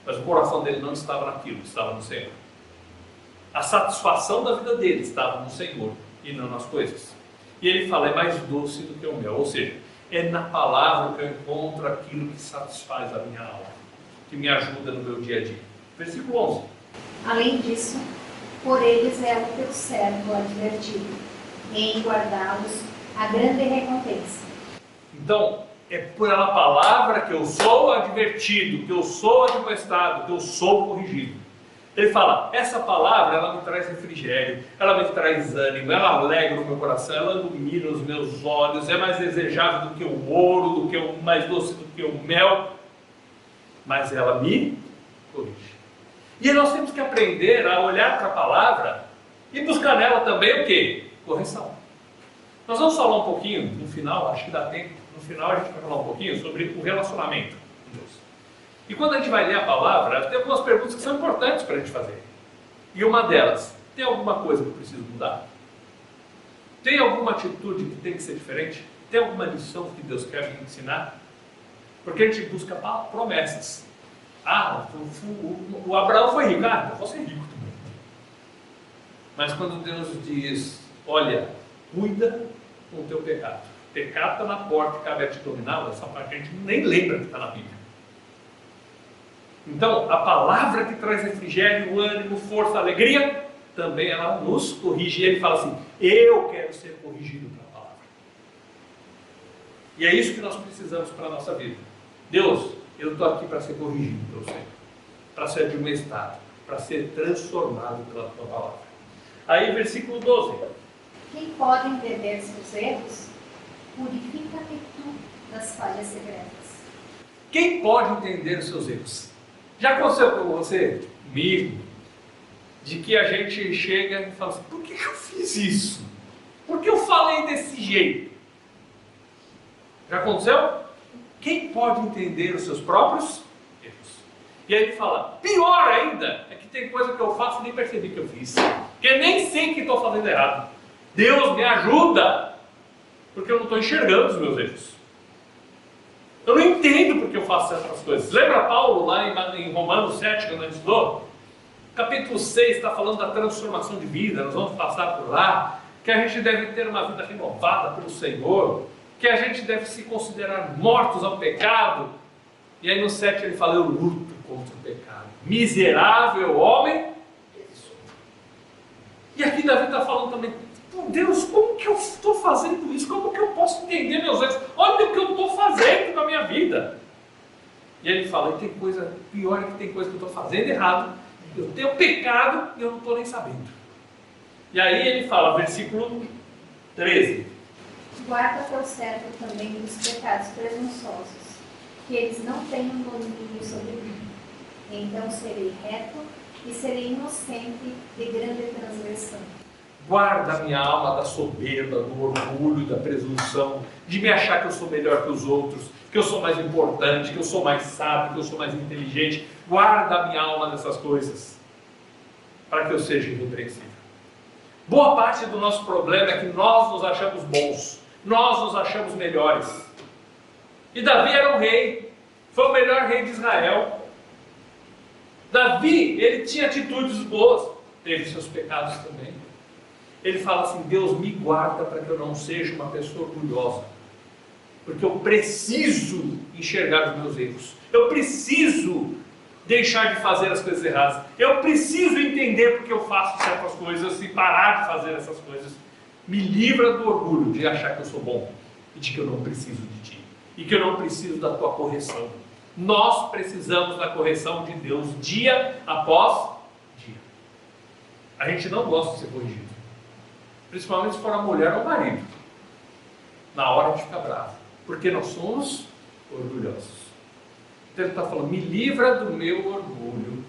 mas o coração dele não estava naquilo, estava no Senhor. A satisfação da vida dele estava no Senhor e não nas coisas. E ele fala, é mais doce do que o mel, ou seja, é na palavra que eu encontro aquilo que satisfaz a minha alma, que me ajuda no meu dia a dia. Versículo 11. Além disso, por eles é o teu servo advertido, e em guardá-los a grande recompensa. Então, é pela palavra que eu sou advertido, que eu sou admoestado, que eu sou corrigido. Ele fala, essa palavra, ela me traz refrigério, ela me traz ânimo, ela alegra o meu coração, ela ilumina os meus olhos, é mais desejável do que o ouro, do que o mais doce do que o mel, mas ela me corrige. E nós temos que aprender a olhar para a palavra e buscar nela também o quê? Correção. Nós vamos falar um pouquinho, no final, acho que dá tempo, no final a gente vai falar um pouquinho sobre o relacionamento com Deus. E quando a gente vai ler a palavra, tem algumas perguntas que são importantes para a gente fazer. E uma delas, tem alguma coisa que eu preciso mudar? Tem alguma atitude que tem que ser diferente? Tem alguma lição que Deus quer me ensinar? Porque a gente busca promessas. Ah, o Abraão foi rico. Ah, eu vou ser rico também. Mas quando Deus diz, olha, cuida com o teu pecado. O pecado está na porta e cabe a te dominá-lo, essa parte a gente nem lembra que está na Bíblia. Então, a palavra que traz refrigério, ânimo, força, alegria, também ela nos corrige. E ele fala assim, eu quero ser corrigido pela palavra. E é isso que nós precisamos para a nossa vida. Deus, eu estou aqui para ser corrigido pelo Senhor, para ser admoestado, para ser transformado pela tua palavra. Aí, versículo 12. Quem pode entender seus erros, purifica-te tu das falhas secretas. Quem pode entender os seus erros? Já aconteceu com você, comigo, de que a gente chega e fala assim, por que eu fiz isso? Por que eu falei desse jeito? Já aconteceu? Quem pode entender os seus próprios erros? E aí ele fala, pior ainda, é que tem coisa que eu faço e nem percebi que eu fiz. Porque nem sei que estou fazendo errado. Deus me ajuda, porque eu não estou enxergando os meus erros. Eu não entendo porque eu faço certas coisas. Lembra Paulo lá em Romanos 7, quando a gente estudou? Capítulo 6 está falando da transformação de vida, nós vamos passar por lá, que a gente deve ter uma vida renovada pelo Senhor, que a gente deve se considerar mortos ao pecado. E aí no 7 ele fala, eu luto contra o pecado. Miserável homem que sou. E aqui Davi está falando também, Deus, como que eu estou fazendo isso? Como que eu posso entender meus erros? Olha o que eu estou fazendo na minha vida. E ele fala, e tem coisa pior, que tem coisa que eu estou fazendo errado, eu tenho pecado e eu não estou nem sabendo. E aí ele fala, versículo 13. Guarda teu servo também dos pecados presunçosos, que eles não tenham domínio sobre mim. Então serei reto e serei inocente de grande transgressão. Guarda a minha alma da soberba, do orgulho, da presunção, de me achar que eu sou melhor que os outros, que eu sou mais importante, que eu sou mais sábio, que eu sou mais inteligente. Guarda a minha alma dessas coisas, para que eu seja irrepreensível. Boa parte do nosso problema é que nós nos achamos bons, nós nos achamos melhores. E Davi era um rei, foi o melhor rei de Israel. Davi, ele tinha atitudes boas, teve seus pecados também. Ele fala assim, Deus me guarda para que eu não seja uma pessoa orgulhosa, porque eu preciso enxergar os meus erros, eu preciso deixar de fazer as coisas erradas, eu preciso entender porque eu faço certas coisas e parar de fazer essas coisas. Me livra do orgulho de achar que eu sou bom e de que eu não preciso de ti e que eu não preciso da tua correção. Nós precisamos da correção de Deus dia após dia. A gente não gosta de ser corrigido, principalmente se for a mulher ou o marido. Na hora de ficar bravo, porque nós somos orgulhosos. Então ele está falando, me livra do meu orgulho,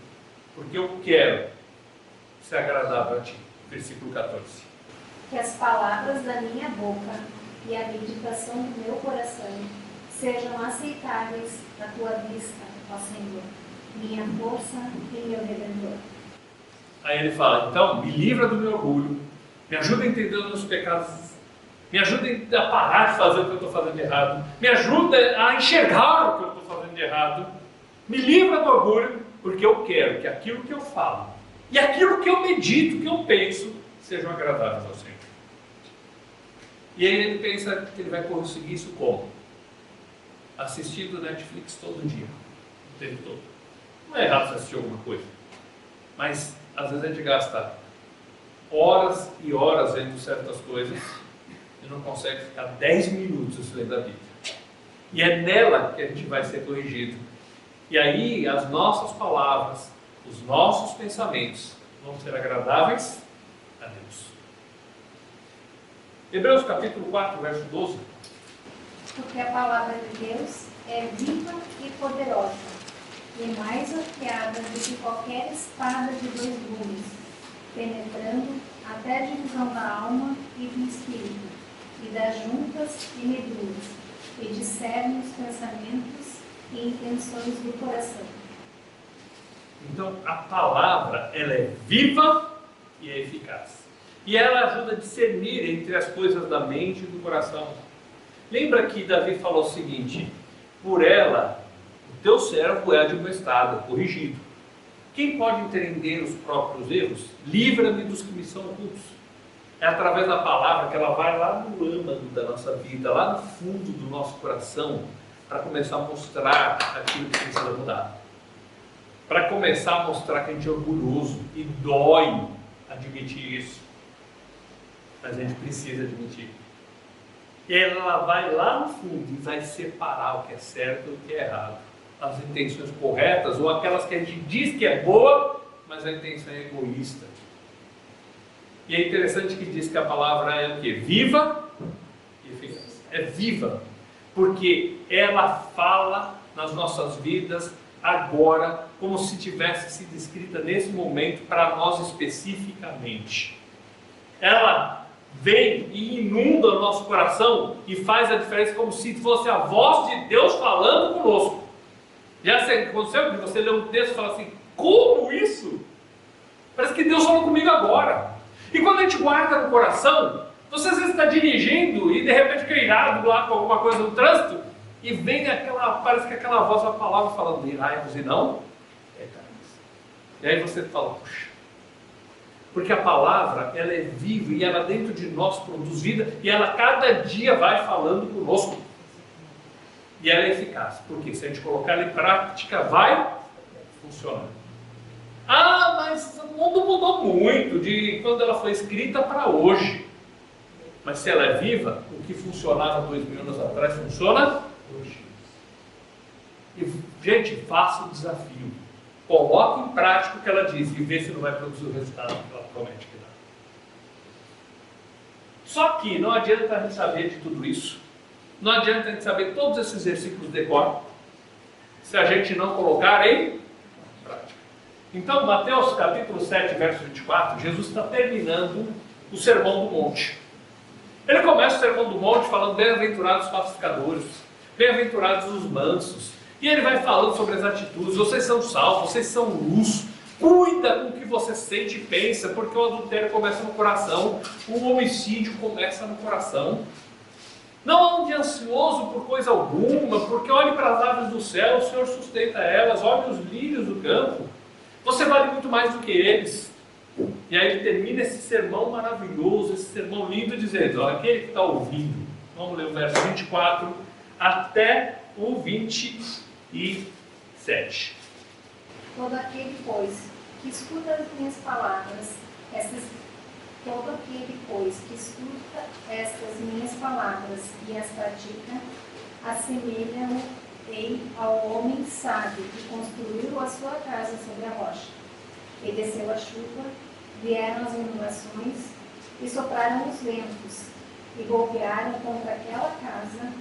porque eu quero ser agradável a ti. Versículo 14. Que as palavras da minha boca e a meditação do meu coração sejam aceitáveis à tua vista, ó Senhor, minha força e meu Redentor. Aí ele fala, então, me livra do meu orgulho, me ajuda a entender os meus pecados, me ajuda a parar de fazer o que eu estou fazendo de errado, me ajuda a enxergar o que eu estou fazendo de errado, me livra do orgulho, porque eu quero que aquilo que eu falo e aquilo que eu medito, que eu penso, sejam agradáveis ao Senhor. E aí ele pensa que ele vai conseguir isso como? Assistindo Netflix todo dia, o tempo todo. Não é errado você assistir alguma coisa, mas às vezes a gente gasta horas e horas vendo certas coisas e não consegue ficar 10 minutos lendo a Bíblia. E é nela que a gente vai ser corrigido. E aí as nossas palavras, os nossos pensamentos vão ser agradáveis a Deus. Hebreus capítulo 4, verso 12. Porque a palavra de Deus é viva e poderosa, e mais afiada do que qualquer espada de dois gumes, penetrando até a divisão da alma e do espírito, e das juntas e medulas, e discerne os pensamentos e intenções do coração. Então, a palavra, ela é viva e é eficaz. E ela ajuda a discernir entre as coisas da mente e do coração. Lembra que Davi falou o seguinte: por ela, o teu servo é admoestado, corrigido. Quem pode entender os próprios erros? Livra-me dos que me são ocultos. É através da palavra que ela vai lá no âmago da nossa vida, lá no fundo do nosso coração, para começar a mostrar aquilo que precisa mudar. Para começar a mostrar que a gente é orgulhoso e dói admitir isso. Mas a gente precisa admitir. E ela vai lá no fundo e vai separar o que é certo e o que é errado. As intenções corretas ou aquelas que a gente diz que é boa, mas a intenção é egoísta. E é interessante que diz que a palavra é o quê? Viva e eficaz. É viva, porque ela fala nas nossas vidas agora, como se tivesse sido escrita nesse momento para nós especificamente. Ela vem e inunda o nosso coração e faz a diferença como se fosse a voz de Deus falando conosco. Já aconteceu que você lê um texto e fala assim: como isso? Parece que Deus falou comigo agora. E quando a gente guarda no coração, você às vezes está dirigindo e de repente fica irado lá com alguma coisa no trânsito e vem parece que aquela voz, a palavra falando: irai-vos e não pecais. E aí você fala: puxa, porque a palavra, ela é viva e ela dentro de nós produz vida e ela cada dia vai falando conosco. E ela é eficaz, porque se a gente colocar ela em prática, vai funcionar. Ah, mas o mundo mudou muito de quando ela foi escrita para hoje. Mas se ela é viva, o que funcionava 2000 anos atrás funciona hoje. E, gente, faça o desafio. Coloque em prática o que ela diz e vê se não vai produzir o resultado que ela promete que dá. Só que não adianta a gente saber de tudo isso. Não adianta a gente saber todos esses versículos de cor se a gente não colocar em prática. Então, Mateus capítulo 7, verso 24, Jesus está terminando o Sermão do Monte. Ele começa o Sermão do Monte falando: bem-aventurados os pacificadores, bem-aventurados os mansos. E ele vai falando sobre as atitudes: vocês são sal, vocês são luz. Cuida com o que você sente e pensa, porque o adultério começa no coração, o homicídio começa no coração. Não ande ansioso por coisa alguma, porque olhe para as aves do céu, o Senhor sustenta elas, olhe os lírios do campo. Você vale muito mais do que eles. E aí ele termina esse sermão maravilhoso, esse sermão lindo, dizendo: ó, aquele que está ouvindo, vamos ler o verso 24 até o 27. Todo aquele, pois, que escuta as minhas palavras, estas minhas palavras e as pratica, assemelham-ei ao homem sábio que construiu a sua casa sobre a rocha. E desceu a chuva, vieram as inundações, e sopraram os ventos, e golpearam contra aquela casa,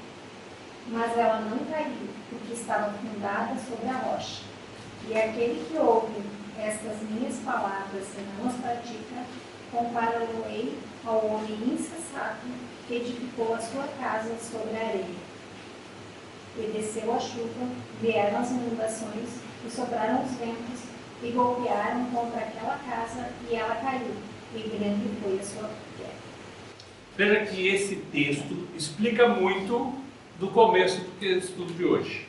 mas ela não caiu, porque estava fundada sobre a rocha. E aquele que ouve estas minhas palavras e não as pratica, compará-lo-ei ao homem insensato que edificou a sua casa sobre a areia. E desceu a chuva, vieram as inundações, e sopraram os ventos, e golpearam contra aquela casa, e ela caiu, e grande foi a sua queda. Veja que esse texto explica muito do começo do estudo de hoje.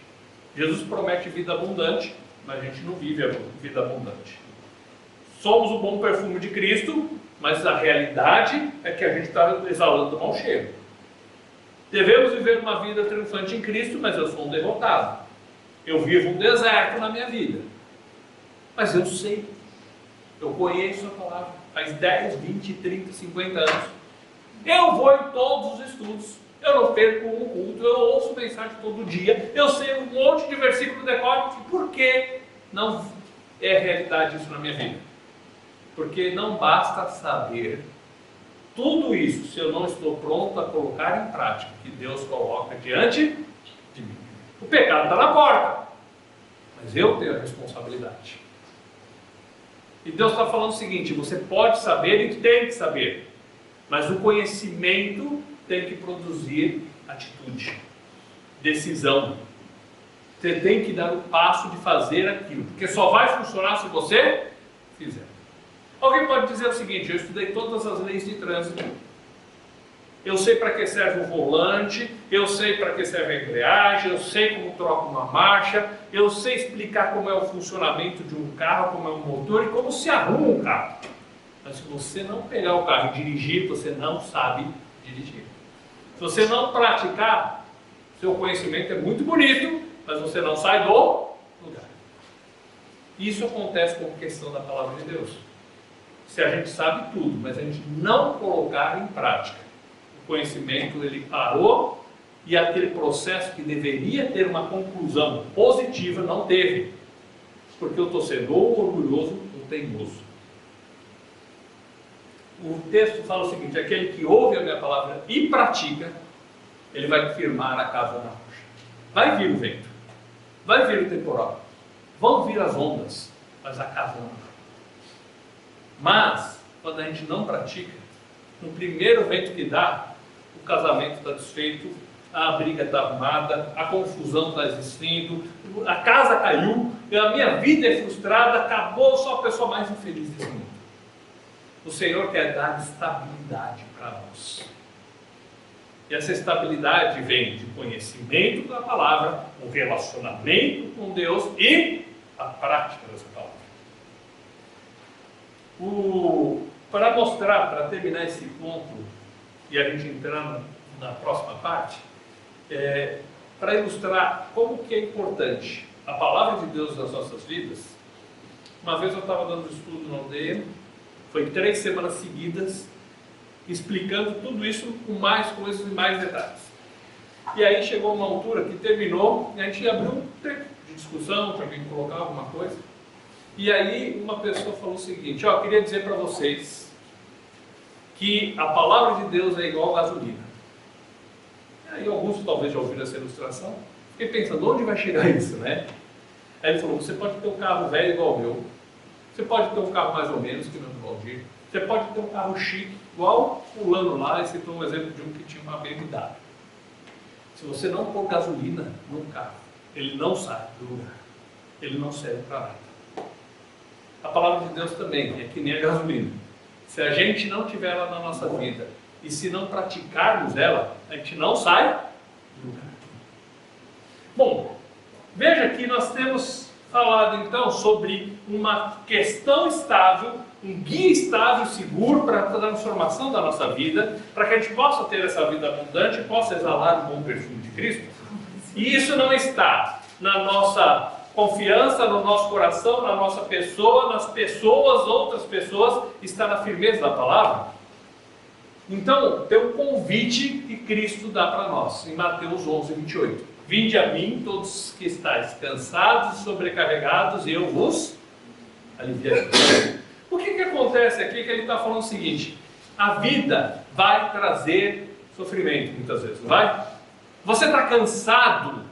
Jesus promete vida abundante, mas a gente não vive a vida abundante. Somos o bom perfume de Cristo, mas a realidade é que a gente está exalando mau cheiro. Devemos viver uma vida triunfante em Cristo, mas eu sou um derrotado. Eu vivo um deserto na minha vida. Mas eu sei, eu conheço a palavra, faz 10, 20, 30, 50 anos. Eu vou em todos os estudos, eu não perco um culto, eu ouço mensagem todo dia, eu sei um monte de versículos de decor. Por que não é realidade isso na minha vida. Porque não basta saber tudo isso se eu não estou pronto a colocar em prática o que Deus coloca diante de mim. O pecado está na porta, mas eu tenho a responsabilidade. E Deus está falando o seguinte: você pode saber e tem que saber, mas o conhecimento tem que produzir atitude, decisão. Você tem que dar o passo de fazer aquilo, porque só vai funcionar se você fizer. Alguém pode dizer o seguinte: eu estudei todas as leis de trânsito, eu sei para que serve o volante, eu sei para que serve a embreagem, eu sei como troca uma marcha, eu sei explicar como é o funcionamento de um carro, como é um motor e como se arruma um carro. Mas se você não pegar o carro e dirigir, você não sabe dirigir. Se você não praticar, seu conhecimento é muito bonito, mas você não sai do lugar. Isso acontece com a questão da palavra de Deus. Se a gente sabe tudo, mas a gente não colocar em prática, o conhecimento ele parou e aquele processo que deveria ter uma conclusão positiva não teve, porque eu estou sendo ou orgulhoso ou teimoso. O texto fala o seguinte: aquele que ouve a minha palavra e pratica, ele vai firmar a casa na rocha. Vai vir o vento, vai vir o temporal, vão vir as ondas, mas a casa não vai. Mas, quando a gente não pratica, no primeiro vento que dá, o casamento está desfeito, a briga está arrumada, a confusão está existindo, a casa caiu, a minha vida é frustrada, acabou, sou a pessoa mais infeliz desse mundo. O Senhor quer dar estabilidade para nós. E essa estabilidade vem de conhecimento da palavra, um relacionamento com Deus e a prática dessa palavra. Para mostrar, para terminar esse ponto e a gente entrar na próxima parte, para ilustrar como que é importante a palavra de Deus nas nossas vidas, uma vez eu estava dando estudo na aldeia, foi 3 semanas seguidas, explicando tudo isso com mais coisas e mais detalhes. E aí chegou uma altura que terminou e a gente abriu um tempo de discussão, para alguém colocar alguma coisa. E aí uma pessoa falou o seguinte: eu queria dizer para vocês que a palavra de Deus é igual a gasolina. E aí alguns talvez já ouviram essa ilustração. Fiquei pensando, onde vai chegar isso, né? Aí ele falou: você pode ter um carro velho igual o meu, você pode ter um carro mais ou menos, que não é do Valdir, você pode ter um carro chique, igual o fulano lá, e citou um exemplo de um que tinha uma BMW. Se você não pôr gasolina num carro, ele não sai do lugar, ele não serve para nada. A palavra de Deus também é que nem a gasolina. Se a gente não tiver ela na nossa vida e se não praticarmos ela, a gente não sai do lugar. Bom, veja que nós temos falado então sobre uma questão estável, um guia estável, seguro para a transformação da nossa vida, para que a gente possa ter essa vida abundante e possa exalar um bom perfume de Cristo. E isso não está na nossa confiança, no nosso coração, na nossa pessoa, nas pessoas, outras pessoas, está na firmeza da palavra. Então, tem um convite que Cristo dá para nós, em Mateus 11, 28. Vinde a mim, todos que estáis cansados e sobrecarregados, e eu vos aliviarei. O que acontece aqui? Que ele está falando o seguinte: a vida vai trazer sofrimento, muitas vezes, não vai? Você está cansado,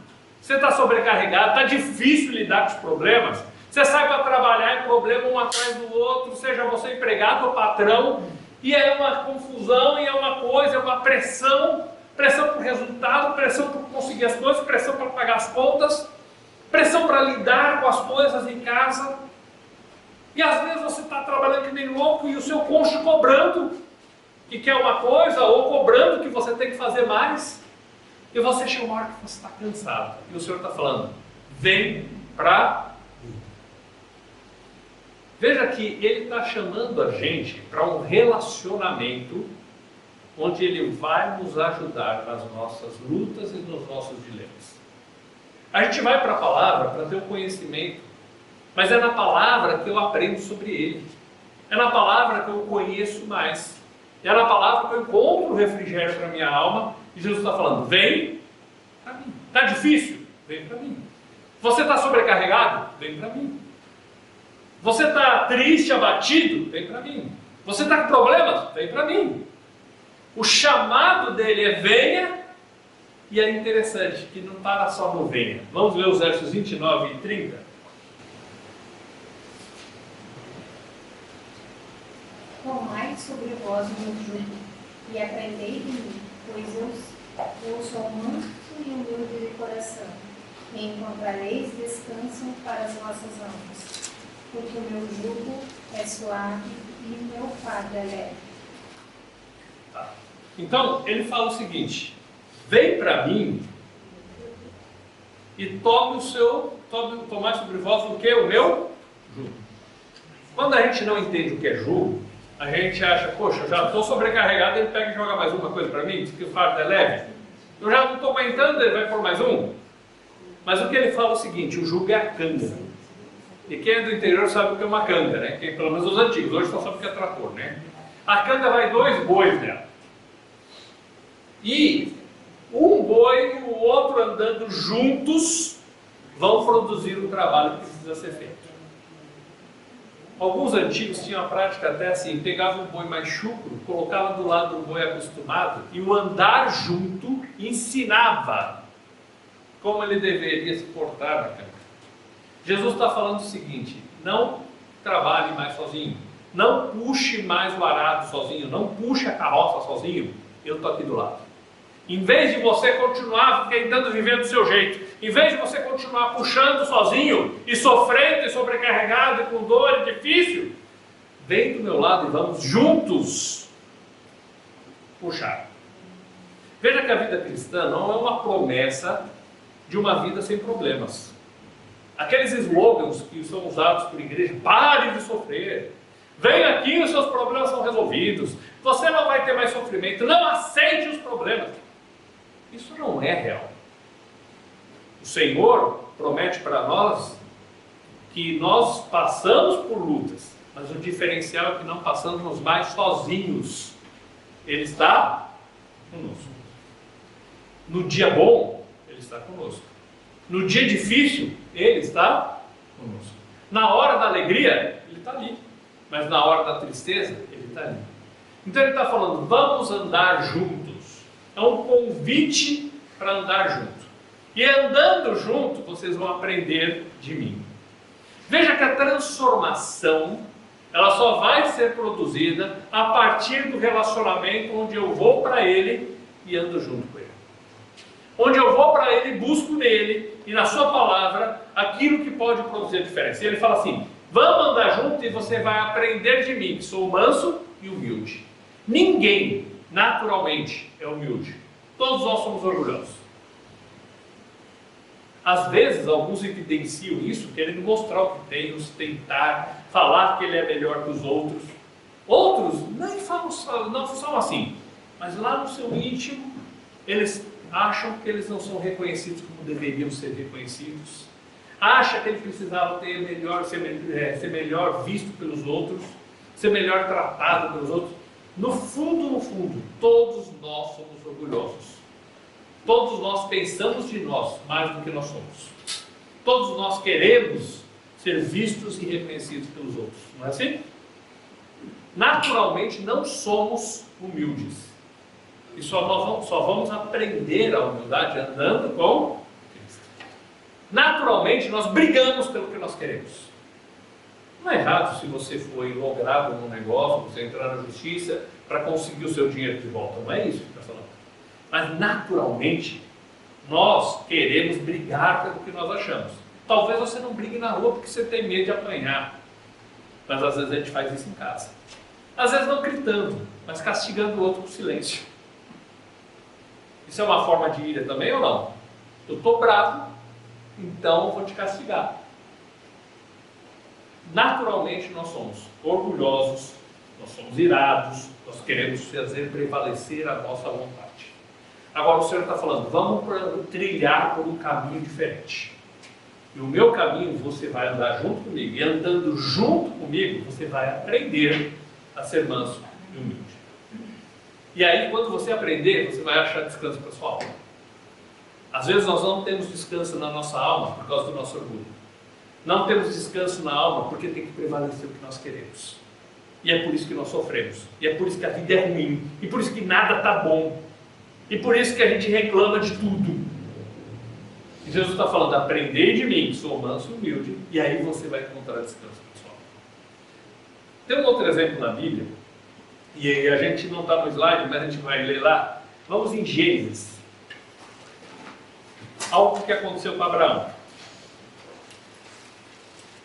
você está sobrecarregado, está difícil lidar com os problemas, você sai para trabalhar e problema um atrás do outro, seja você empregado ou patrão, e é uma confusão, e é uma coisa, é uma pressão por resultado, pressão por conseguir as coisas, pressão para pagar as contas, pressão para lidar com as coisas em casa, e às vezes você está trabalhando que nem louco e o seu cônjuge cobrando que quer uma coisa, ou cobrando que você tem que fazer mais, e você chega uma hora que você está cansado, e o Senhor está falando: vem para mim. Veja que Ele está chamando a gente para um relacionamento onde Ele vai nos ajudar nas nossas lutas e nos nossos dilemas. A gente vai para a palavra para ter o conhecimento, mas é na palavra que eu aprendo sobre Ele, é na palavra que eu conheço mais, é na palavra que eu encontro o refrigério para a minha alma. E Jesus está falando: vem para mim. Está difícil? Vem para mim. Você está sobrecarregado? Vem para mim. Você está triste, abatido? Vem para mim. Você está com problemas? Vem para mim. O chamado dele é venha, e é interessante que não para só no venha. Vamos ver os versos 29 e 30. Tomai sobre vós o meu jugo e aprendei de mim, pois eu sou manso e humilde de coração, e encontrareis descanso para as vossas almas, porque o meu jugo é suave e o meu fardo é leve. Tá. Então, ele fala o seguinte: vem para mim e tomai sobre vós o que? O meu jugo. Quando a gente não entende o que é jugo, a gente acha, poxa, eu já estou sobrecarregado, ele pega e joga mais uma coisa para mim, diz que o fardo é leve. Eu já não estou aguentando, ele vai pôr mais um. Mas o que ele fala é o seguinte: o jugo é a canga. E quem é do interior sabe o que é uma canga, né? Quem, pelo menos os antigos, hoje só sabe o que é trator, né? A canga vai 2 bois nela. E um boi e o outro andando juntos vão produzir o trabalho que precisa ser feito. Alguns antigos tinham a prática até assim: pegavam um boi mais chucro, colocava do lado do boi acostumado e o andar junto ensinava como ele deveria se portar na canga. Jesus está falando o seguinte: não trabalhe mais sozinho, não puxe mais o arado sozinho, não puxe a carroça sozinho, eu estou aqui do lado. Em vez de você continuar tentando viver do seu jeito, em vez de você continuar puxando sozinho e sofrendo e sobrecarregado e com dor e difícil, vem do meu lado e vamos juntos puxar. Veja que a vida cristã não é uma promessa de uma vida sem problemas. Aqueles slogans que são usados por igreja: pare de sofrer, vem aqui e os seus problemas são resolvidos, você não vai ter mais sofrimento, não aceite os problemas. Isso não é real. O Senhor promete para nós que nós passamos por lutas, mas o diferencial é que não passamos mais sozinhos. Ele está conosco. No dia bom, Ele está conosco. No dia difícil, Ele está conosco. Na hora da alegria, Ele está ali. Mas na hora da tristeza, Ele está ali. Então Ele está falando: vamos andar juntos. É um convite para andar junto. E andando junto, vocês vão aprender de mim. Veja que a transformação, ela só vai ser produzida a partir do relacionamento onde eu vou para Ele e ando junto com Ele. Onde eu vou para Ele e busco nele e na sua palavra aquilo que pode produzir a diferença. E Ele fala assim: vamos andar junto e você vai aprender de mim, que sou manso e humilde. Ninguém, naturalmente, é humilde. Todos nós somos orgulhosos. Às vezes, alguns evidenciam isso, querendo mostrar o que tem, ostentar, falar que ele é melhor que os outros. Outros nem falam, não são assim, mas lá no seu íntimo, eles acham que eles não são reconhecidos como deveriam ser reconhecidos. Acham que ele precisava ter ser melhor visto pelos outros, ser melhor tratado pelos outros. No fundo, todos nós somos orgulhosos. Todos nós pensamos de nós mais do que nós somos. Todos nós queremos ser vistos e reconhecidos pelos outros. Não é assim? Naturalmente não somos humildes. E só vamos aprender a humildade andando com Cristo. Naturalmente nós brigamos pelo que nós queremos. Não é errado se você foi logrado num negócio, você entrar na justiça para conseguir o seu dinheiro de volta. Não é isso que está falando. Mas naturalmente nós queremos brigar pelo que nós achamos. Talvez você não brigue na rua porque você tem medo de apanhar. Mas às vezes a gente faz isso em casa. Às vezes não gritando, mas castigando o outro com silêncio. Isso é uma forma de ira também ou não? Eu estou bravo, então eu vou te castigar. Naturalmente nós somos orgulhosos, nós somos irados, nós queremos fazer prevalecer a nossa vontade. Agora o Senhor está falando: vamos trilhar por um caminho diferente. E o meu caminho você vai andar junto comigo. E andando junto comigo, você vai aprender a ser manso e humilde. E aí, quando você aprender, você vai achar descanso para a sua alma. Às vezes nós não temos descanso na nossa alma por causa do nosso orgulho. Não temos descanso na alma porque tem que prevalecer o que nós queremos. E é por isso que nós sofremos. E é por isso que a vida é ruim. E por isso que nada está bom. E por isso que a gente reclama de tudo. E Jesus está falando, aprendei de mim, sou manso e humilde, e aí você vai encontrar descanso, pessoal. Tem um outro exemplo na Bíblia, e a gente não está no slide, mas a gente vai ler lá. Vamos em Gênesis. Algo que aconteceu com Abraão.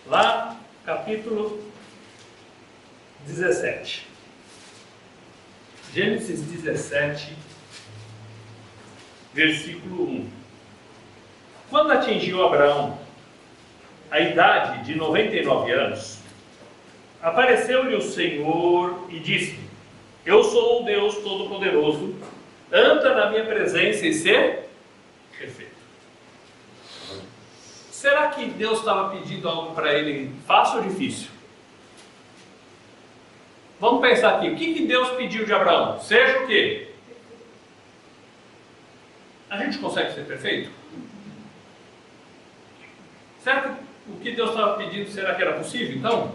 Lá, capítulo 17. Gênesis 17, versículo 1. Quando atingiu Abraão a idade de 99 anos, apareceu-lhe o Senhor e disse: eu sou o Deus Todo-Poderoso, anda na minha presença e ser perfeito. Será que Deus estava pedindo algo para ele fácil ou difícil? Vamos pensar aqui, o que Deus pediu de Abraão? Seja o quê? A gente consegue ser perfeito? Será que o que Deus estava pedindo, será que era possível?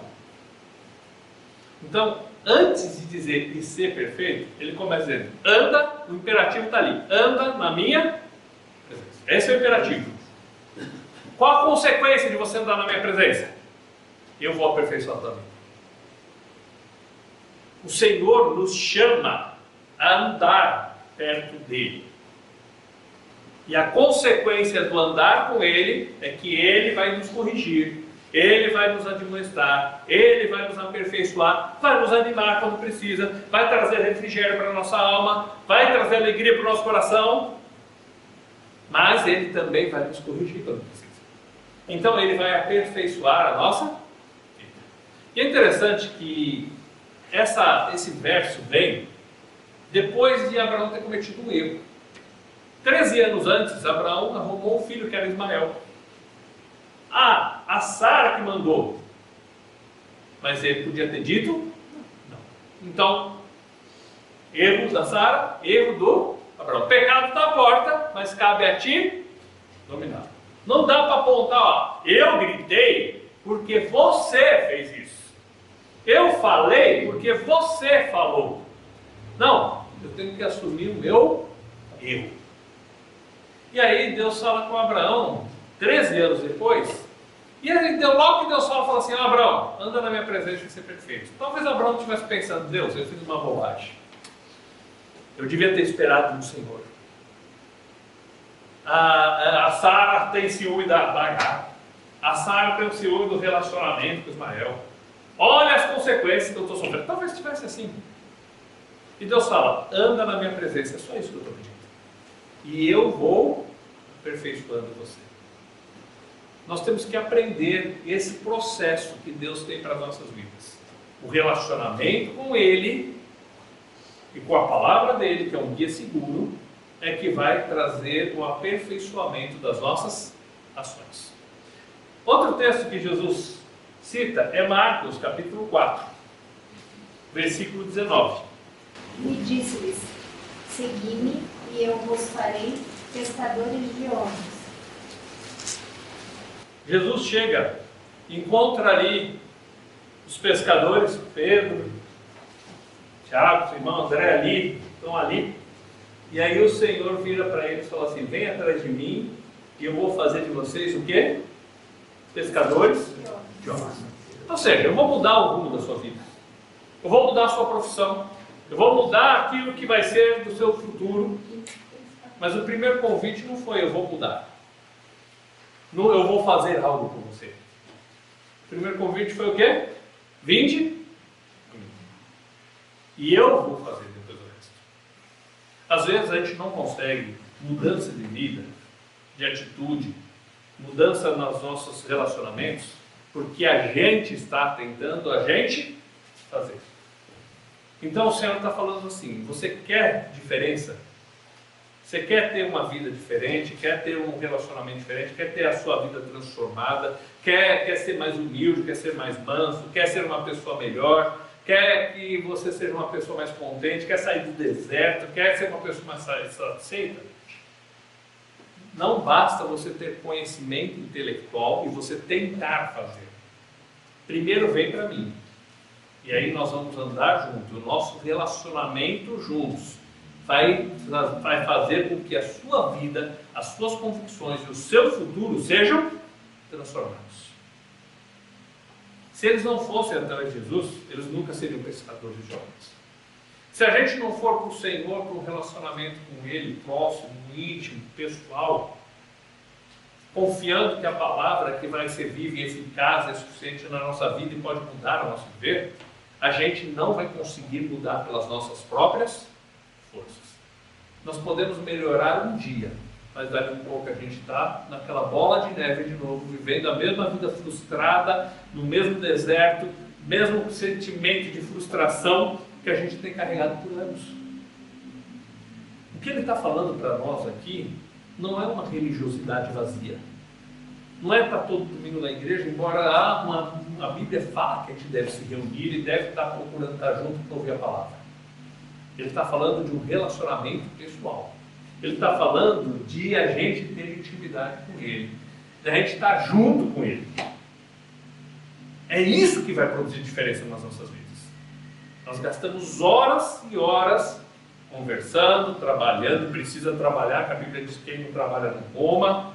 Então, antes de dizer e ser perfeito, ele começa dizendo, anda, o imperativo está ali, anda na minha presença. Esse é o imperativo. Qual a consequência de você andar na minha presença? Eu vou aperfeiçoar a tua vida. O Senhor nos chama a andar perto dele. E a consequência do andar com Ele é que Ele vai nos corrigir, Ele vai nos admoestar, Ele vai nos aperfeiçoar, vai nos animar quando precisa, vai trazer refrigério para a nossa alma, vai trazer alegria para o nosso coração, mas Ele também vai nos corrigir quando precisa. Então Ele vai aperfeiçoar a nossa vida. E é interessante que esse verso vem depois de Abraão ter cometido um erro. 13 anos antes, Abraão arrumou um filho que era Ismael. A Sara que mandou. Mas ele podia ter dito? Não. Então, erro da Sara, erro do Abraão. Pecado está à porta, mas cabe a ti dominar. Não dá para apontar, eu gritei porque você fez isso. Eu falei porque você falou. Não, eu tenho que assumir o meu erro. E aí Deus fala com Abraão, 13 anos depois, e aí logo que Deus fala assim, Abraão, anda na minha presença e ser perfeito. Talvez Abraão estivesse pensando, Deus, eu fiz uma bobagem. Eu devia ter esperado no Senhor. A Sara tem ciúme da Agar. A Sara tem o ciúme do relacionamento com Ismael. Olha as consequências que eu estou sofrendo. Talvez estivesse assim. E Deus fala, anda na minha presença, é só isso que eu estou pedindo. E eu vou aperfeiçoando você. Nós temos que aprender esse processo que Deus tem para as nossas vidas. O relacionamento com Ele e com a palavra dEle, que é um guia seguro, é que vai trazer o aperfeiçoamento das nossas ações. Outro texto que Jesus cita é Marcos, capítulo 4, versículo 19. E disse-lhes, segui-me e eu vos farei pescadores de homens. Jesus chega, encontra ali os pescadores, Pedro, Tiago, seu irmão André ali, estão ali. E aí o Senhor vira para eles e fala assim, vem atrás de mim e eu vou fazer de vocês o quê? Pescadores de homens. Ou seja, eu vou mudar o rumo da sua vida. Eu vou mudar a sua profissão. Eu vou mudar aquilo que vai ser do seu futuro. Mas o primeiro convite não foi eu vou mudar. Não, eu vou fazer algo com você. O primeiro convite foi o quê? Vinde. E eu vou fazer depois o resto. Às vezes a gente não consegue mudança de vida, de atitude, mudança nos nossos relacionamentos, porque a gente está tentando a gente fazer. Então o Senhor está falando assim, você quer diferença? Você quer ter uma vida diferente, quer ter um relacionamento diferente, quer ter a sua vida transformada, quer ser mais humilde, quer ser mais manso, quer ser uma pessoa melhor, quer que você seja uma pessoa mais contente, quer sair do deserto, quer ser uma pessoa mais satisfeita? não basta você ter conhecimento intelectual e você tentar fazer. Primeiro vem para mim. E aí nós vamos andar juntos. O nosso relacionamento juntos vai fazer com que a sua vida, as suas convicções e o seu futuro sejam transformados. Se eles não fossem através de Jesus, eles nunca seriam pescadores de homens. Se a gente não for para o Senhor, para um relacionamento com Ele, próximo, íntimo, pessoal, confiando que a palavra que vai ser viva e eficaz é suficiente na nossa vida e pode mudar o nosso viver, a gente não vai conseguir mudar pelas nossas próprias forças. Nós podemos melhorar um dia, mas daqui a pouco a gente está naquela bola de neve de novo, vivendo a mesma vida frustrada, no mesmo deserto, mesmo sentimento de frustração que a gente tem carregado por anos. O que ele está falando para nós aqui não é uma religiosidade vazia. Não é para todo domingo na igreja, embora a Bíblia fala que a gente deve se reunir e deve estar procurando estar junto para ouvir a palavra. Ele está falando de um relacionamento pessoal. Ele está falando de a gente ter intimidade com Ele, de a gente estar junto com Ele. É isso que vai produzir diferença nas nossas vidas. Nós gastamos horas e horas conversando, trabalhando, precisa trabalhar, que a Bíblia diz que quem não trabalha não coma.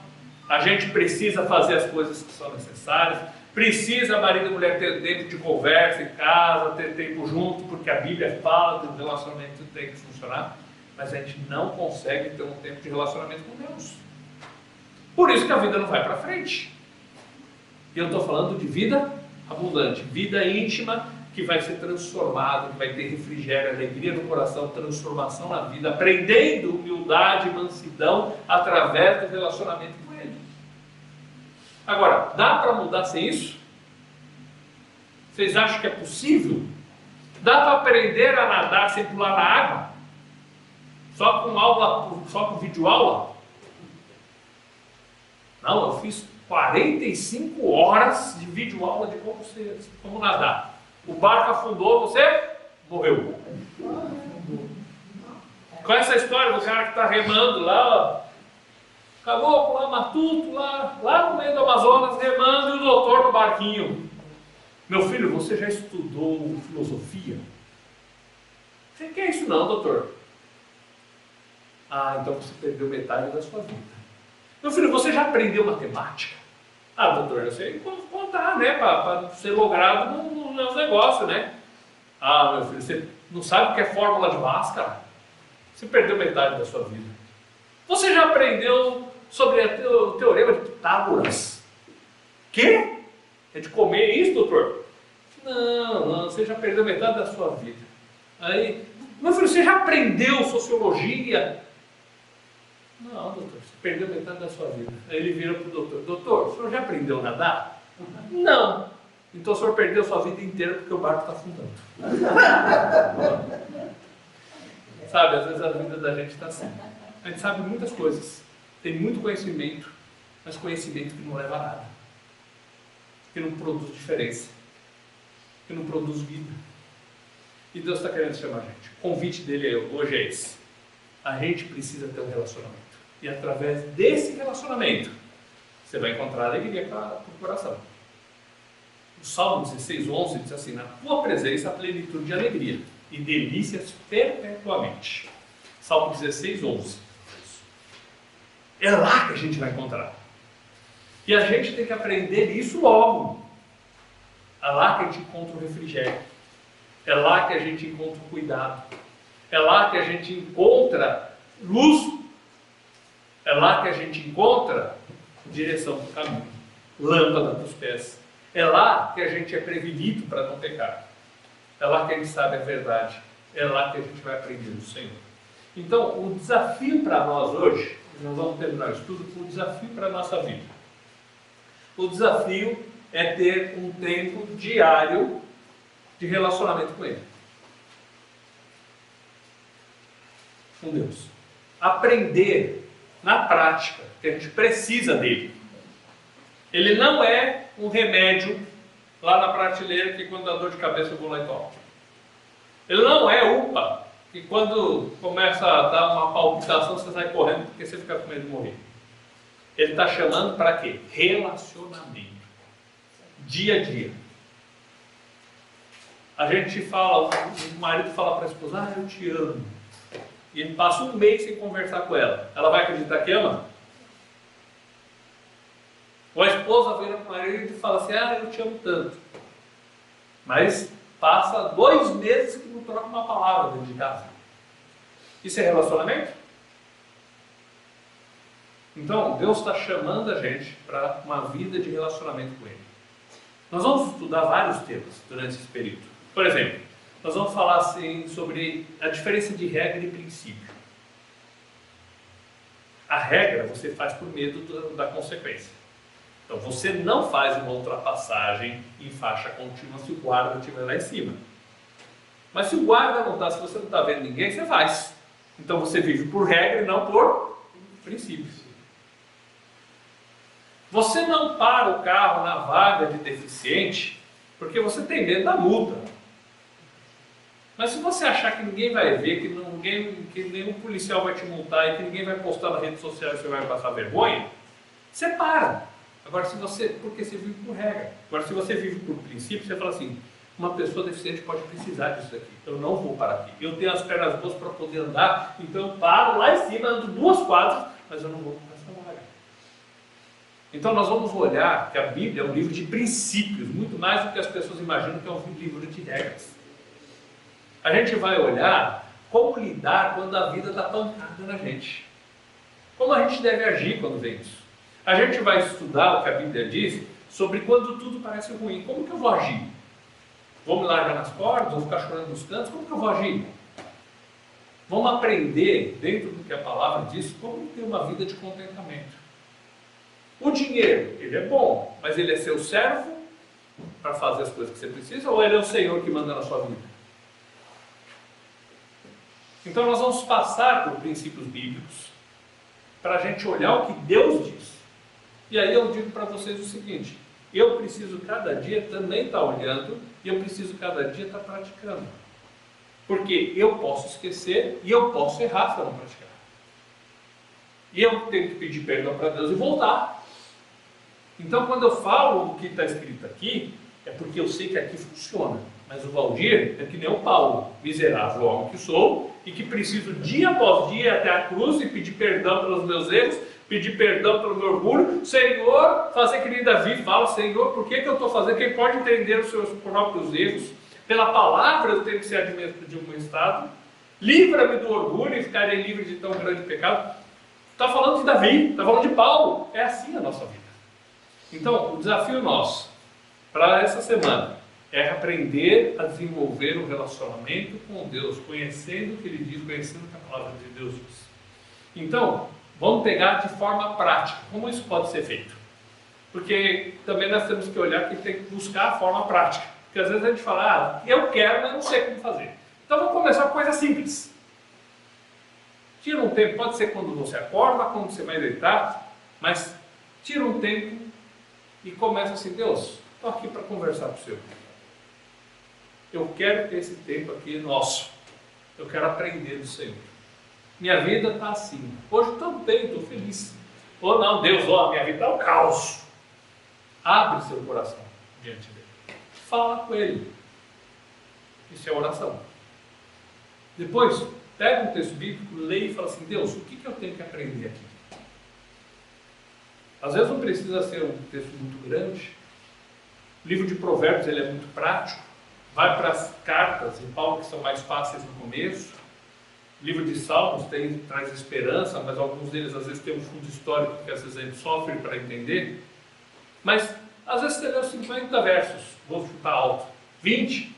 A gente precisa fazer as coisas que são necessárias, precisa marido e mulher ter tempo de conversa em casa, ter tempo junto, porque a Bíblia fala que o relacionamento tem que funcionar, mas a gente não consegue ter um tempo de relacionamento com Deus. Por isso que a vida não vai para frente. E eu estou falando de vida abundante, vida íntima, que vai ser transformado, que vai ter refrigério, alegria no coração, transformação na vida, aprendendo humildade e mansidão através do relacionamento com Ele. Agora, dá para mudar sem isso? Vocês acham que é possível? Dá para aprender a nadar sem pular na água? Só com aula, só com videoaula? Não, eu fiz 45 horas de videoaula de como nadar. O barco afundou, você morreu. Conhece a história do cara que está remando lá, caboclo lá, matuto, lá no meio do Amazonas, remando, e o doutor no barquinho. Meu filho, você já estudou filosofia? Você quer isso não, doutor? Ah, então você perdeu metade da sua vida. Meu filho, você já aprendeu matemática? Ah, doutor, eu sei contar, né, para ser logrado nos negócios, né? Ah, meu filho, você não sabe o que é fórmula de Bhaskara? Você perdeu metade da sua vida. Você já aprendeu sobre o teorema de Pitágoras? Quê? É de comer isso, doutor? Não, você já perdeu metade da sua vida. Aí, meu filho, você já aprendeu sociologia? Não, doutor, você perdeu metade da sua vida. Aí ele vira para o doutor: doutor, o senhor já aprendeu a nadar? Não. Então o senhor perdeu a sua vida inteira porque o barco está afundando. Sabe, às vezes a vida da gente está assim. A gente sabe muitas coisas, tem muito conhecimento, mas conhecimento que não leva a nada, que não produz diferença, que não produz vida. E Deus está querendo chamar a gente. O convite dele hoje é esse. A gente precisa ter um relacionamento. E através desse relacionamento, você vai encontrar alegria para o coração. O Salmo 16:11 diz assim: na tua presença há plenitude de alegria e delícias perpetuamente. Salmo 16:11. É lá que a gente vai encontrar. E a gente tem que aprender isso logo. É lá que a gente encontra o refrigério. É lá que a gente encontra o cuidado. É lá que a gente encontra luz. É lá que a gente encontra direção para o caminho, lâmpada para os pés. É lá que a gente é prevenido para não pecar. É lá que a gente sabe a verdade. É lá que a gente vai aprender do Senhor. Então, o desafio para nós hoje, nós vamos terminar o estudo com o desafio para a nossa vida. O desafio é ter um tempo diário de relacionamento com Ele. Com Deus. Aprender na prática que a gente precisa dele. Ele não é um remédio lá na prateleira que quando dá dor de cabeça eu vou lá e tomo. Ele não é UPA, que quando começa a dar uma palpitação você sai correndo porque você fica com medo de morrer. Ele está chamando para quê? Relacionamento. Dia a dia. A gente fala, o marido fala para a esposa, ah, eu te amo. E ele passa um mês sem conversar com ela. Ela vai acreditar que ama? Ou a esposa vira para o marido e fala assim, ah, eu te amo tanto. Mas passa 2 meses que não troca uma palavra dentro de casa. Isso é relacionamento? Então, Deus está chamando a gente para uma vida de relacionamento com Ele. Nós vamos estudar vários temas durante esse período. Por exemplo, nós vamos falar assim, sobre a diferença de regra e princípio. A regra você faz por medo da consequência. Então, você não faz uma ultrapassagem em faixa contínua se o guarda estiver lá em cima. Mas se o guarda não está, se você não está vendo ninguém, você faz. Então, você vive por regra e não por princípios. Você não para o carro na vaga de deficiente porque você tem medo da multa. Mas se você achar que ninguém vai ver, que nenhum policial vai te multar e que ninguém vai postar na rede social e você vai passar vergonha, você para. Agora, porque você vive por regra. Agora, se você vive por princípio, você fala assim, uma pessoa deficiente pode precisar disso aqui. Eu não vou parar aqui. Eu tenho as pernas boas para poder andar, então eu paro lá em cima, ando 2 quadras, mas eu não vou para essa vaga. Então nós vamos olhar que a Bíblia é um livro de princípios, muito mais do que as pessoas imaginam que é um livro de regras. A gente vai olhar como lidar quando a vida dá pancada na gente. Como a gente deve agir quando vem isso. A gente vai estudar o que a Bíblia diz sobre quando tudo parece ruim. Como que eu vou agir? Vou me largar nas cordas? Vou ficar chorando nos cantos? Como que eu vou agir? Vamos aprender, dentro do que a palavra diz, como ter uma vida de contentamento. O dinheiro, ele é bom, mas ele é seu servo para fazer as coisas que você precisa, ou ele é o Senhor que manda na sua vida? Então nós vamos passar por princípios bíblicos para a gente olhar o que Deus diz. E aí eu digo para vocês o seguinte, eu preciso cada dia também estar olhando e eu preciso cada dia estar praticando. Porque eu posso esquecer e eu posso errar se eu não praticar. E eu tenho que pedir perdão para Deus e voltar. Então quando eu falo o que está escrito aqui, é porque eu sei que aqui funciona. Mas o Valdir é que nem o Paulo, miserável homem que sou, e que preciso dia após dia ir até a cruz e pedir perdão pelos meus erros, pedir perdão pelo meu orgulho. Senhor, fazer que nem Davi fala, Senhor, por que eu estou fazendo? Quem pode entender os seus próprios erros? Pela palavra eu tenho que ser admoestado. Livra-me do orgulho e ficarei livre de tão grande pecado. Está falando de Davi, está falando de Paulo. É assim a nossa vida. Então, o desafio nosso para essa semana é aprender a desenvolver um relacionamento com Deus, conhecendo o que Ele diz, conhecendo o que a palavra de Deus diz. Então, vamos pegar de forma prática, como isso pode ser feito. Porque também nós temos que olhar que tem que buscar a forma prática. Porque às vezes a gente fala, eu quero, mas não sei como fazer. Então vamos começar com coisa simples. Tira um tempo, pode ser quando você acorda, quando você vai deitar, mas tira um tempo e começa assim, Deus, estou aqui para conversar com o Senhor. Eu quero ter esse tempo aqui nosso. Eu quero aprender do Senhor. Minha vida está assim. Hoje estou bem, estou feliz. Ou não, Deus, minha vida está um caos. Abre seu coração diante dele. Fala com ele. Isso é oração. Depois, pega um texto bíblico, leia e fala assim, Deus, o que eu tenho que aprender aqui? Às vezes não precisa ser um texto muito grande. O livro de Provérbios ele é muito prático. Vai para as cartas em Paulo que são mais fáceis no começo. O livro de Salmos traz esperança, mas alguns deles às vezes tem um fundo histórico que às vezes a gente sofre para entender. Mas às vezes você leu 50 versos, vou chutar alto, 20,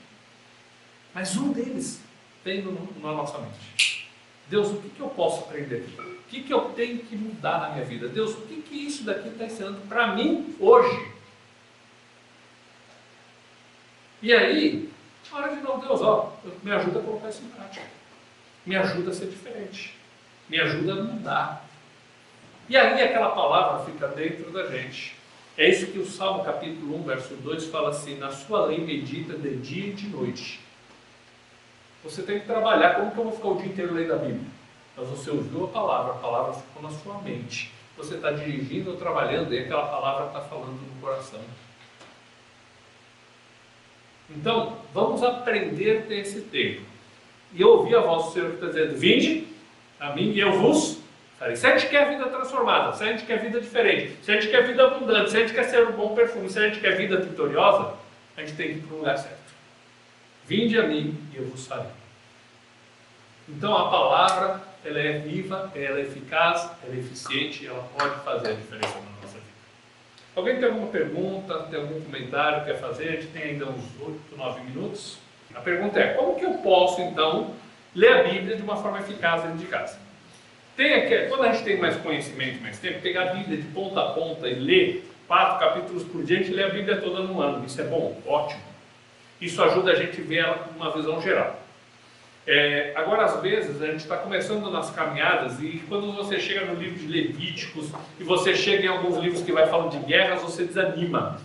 mas um deles vem na nossa mente. Deus, o que eu posso aprender aqui? O que eu tenho que mudar na minha vida? Deus, o que isso daqui está ensinando para mim hoje? E aí, ora de novo, Deus, me ajuda a colocar isso em prática. Me ajuda a ser diferente. Me ajuda a mudar. E aí aquela palavra fica dentro da gente. É isso que o Salmo capítulo 1, verso 2 fala assim, na sua lei medita de dia e de noite. Você tem que trabalhar. Como que eu vou ficar o dia inteiro lendo a Bíblia? Mas você ouviu a palavra ficou na sua mente. você está dirigindo ou trabalhando e aquela palavra está falando no coração. Então, vamos aprender a ter esse tempo. E eu ouvi a voz do Senhor que está dizendo: vinde a mim e eu vos farei. Se a gente quer vida transformada, se a gente quer vida diferente, se a gente quer vida abundante, se a gente quer ser um bom perfume, se a gente quer vida vitoriosa, a gente tem que ir para o lugar certo. Vinde a mim e eu vos farei. Então a palavra, ela é viva, ela é eficaz, ela é eficiente, ela pode fazer a diferença na nossa vida. Alguém tem alguma pergunta, tem algum comentário que quer fazer? A gente tem ainda uns 8, 9 minutos. A pergunta é: como que eu posso então ler a Bíblia de uma forma eficaz dentro de casa? Quando a gente tem mais conhecimento, mais tempo, pegar a Bíblia de ponta a ponta e ler 4 capítulos por dia, a gente lê a Bíblia toda no ano. Isso é bom, ótimo. Isso ajuda a gente a ver ela com uma visão geral. Agora, às vezes, a gente está começando nas caminhadas e quando você chega no livro de Levíticos e você chega em alguns livros que vai falando de guerras, você desanima.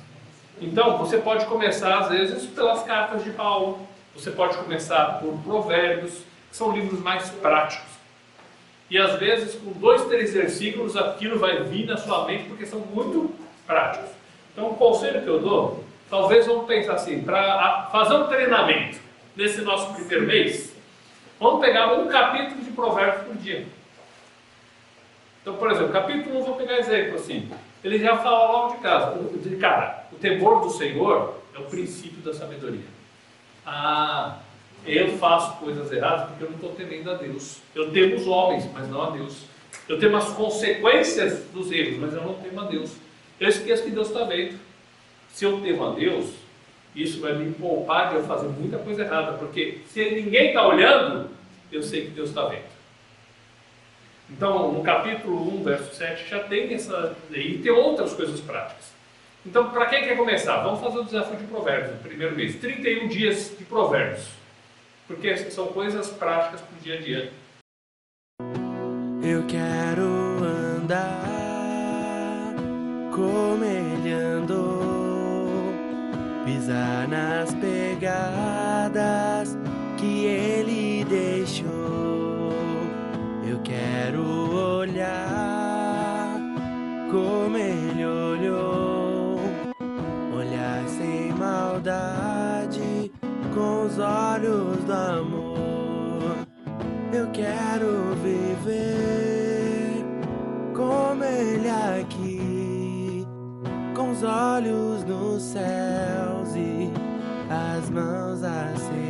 Então, você pode começar, às vezes, pelas cartas de Paulo. Você pode começar por Provérbios, que são livros mais práticos. E, às vezes, com 2, 3 versículos, aquilo vai vir na sua mente porque são muito práticos. Então, o conselho que eu dou, talvez vamos pensar assim, para fazer um treinamento nesse nosso primeiro mês, vamos pegar um capítulo de Provérbios por dia. Então, por exemplo, capítulo 1, vou pegar exemplo assim. Ele já fala logo de cara, o temor do Senhor é o princípio da sabedoria. Eu faço coisas erradas porque eu não estou temendo a Deus. Eu temo os homens, mas não a Deus. Eu temo as consequências dos erros, mas eu não temo a Deus. Eu esqueço que Deus está vendo. Se eu temo a Deus, isso vai me poupar de eu fazer muita coisa errada, porque se ninguém está olhando, eu sei que Deus está vendo. Então, no capítulo 1, verso 7, já tem essa... E tem outras coisas práticas. Então, para quem quer começar? Vamos fazer o desafio de Provérbios no primeiro mês. 31 dias de Provérbios. Porque são coisas práticas para o dia a dia. Eu quero andar como ele andou, pisar nas pegadas que ele deixou. Eu quero olhar como ele olhou, olhar sem maldade, com os olhos do amor. Eu quero viver como ele aqui, com os olhos nos céus e as mãos assim.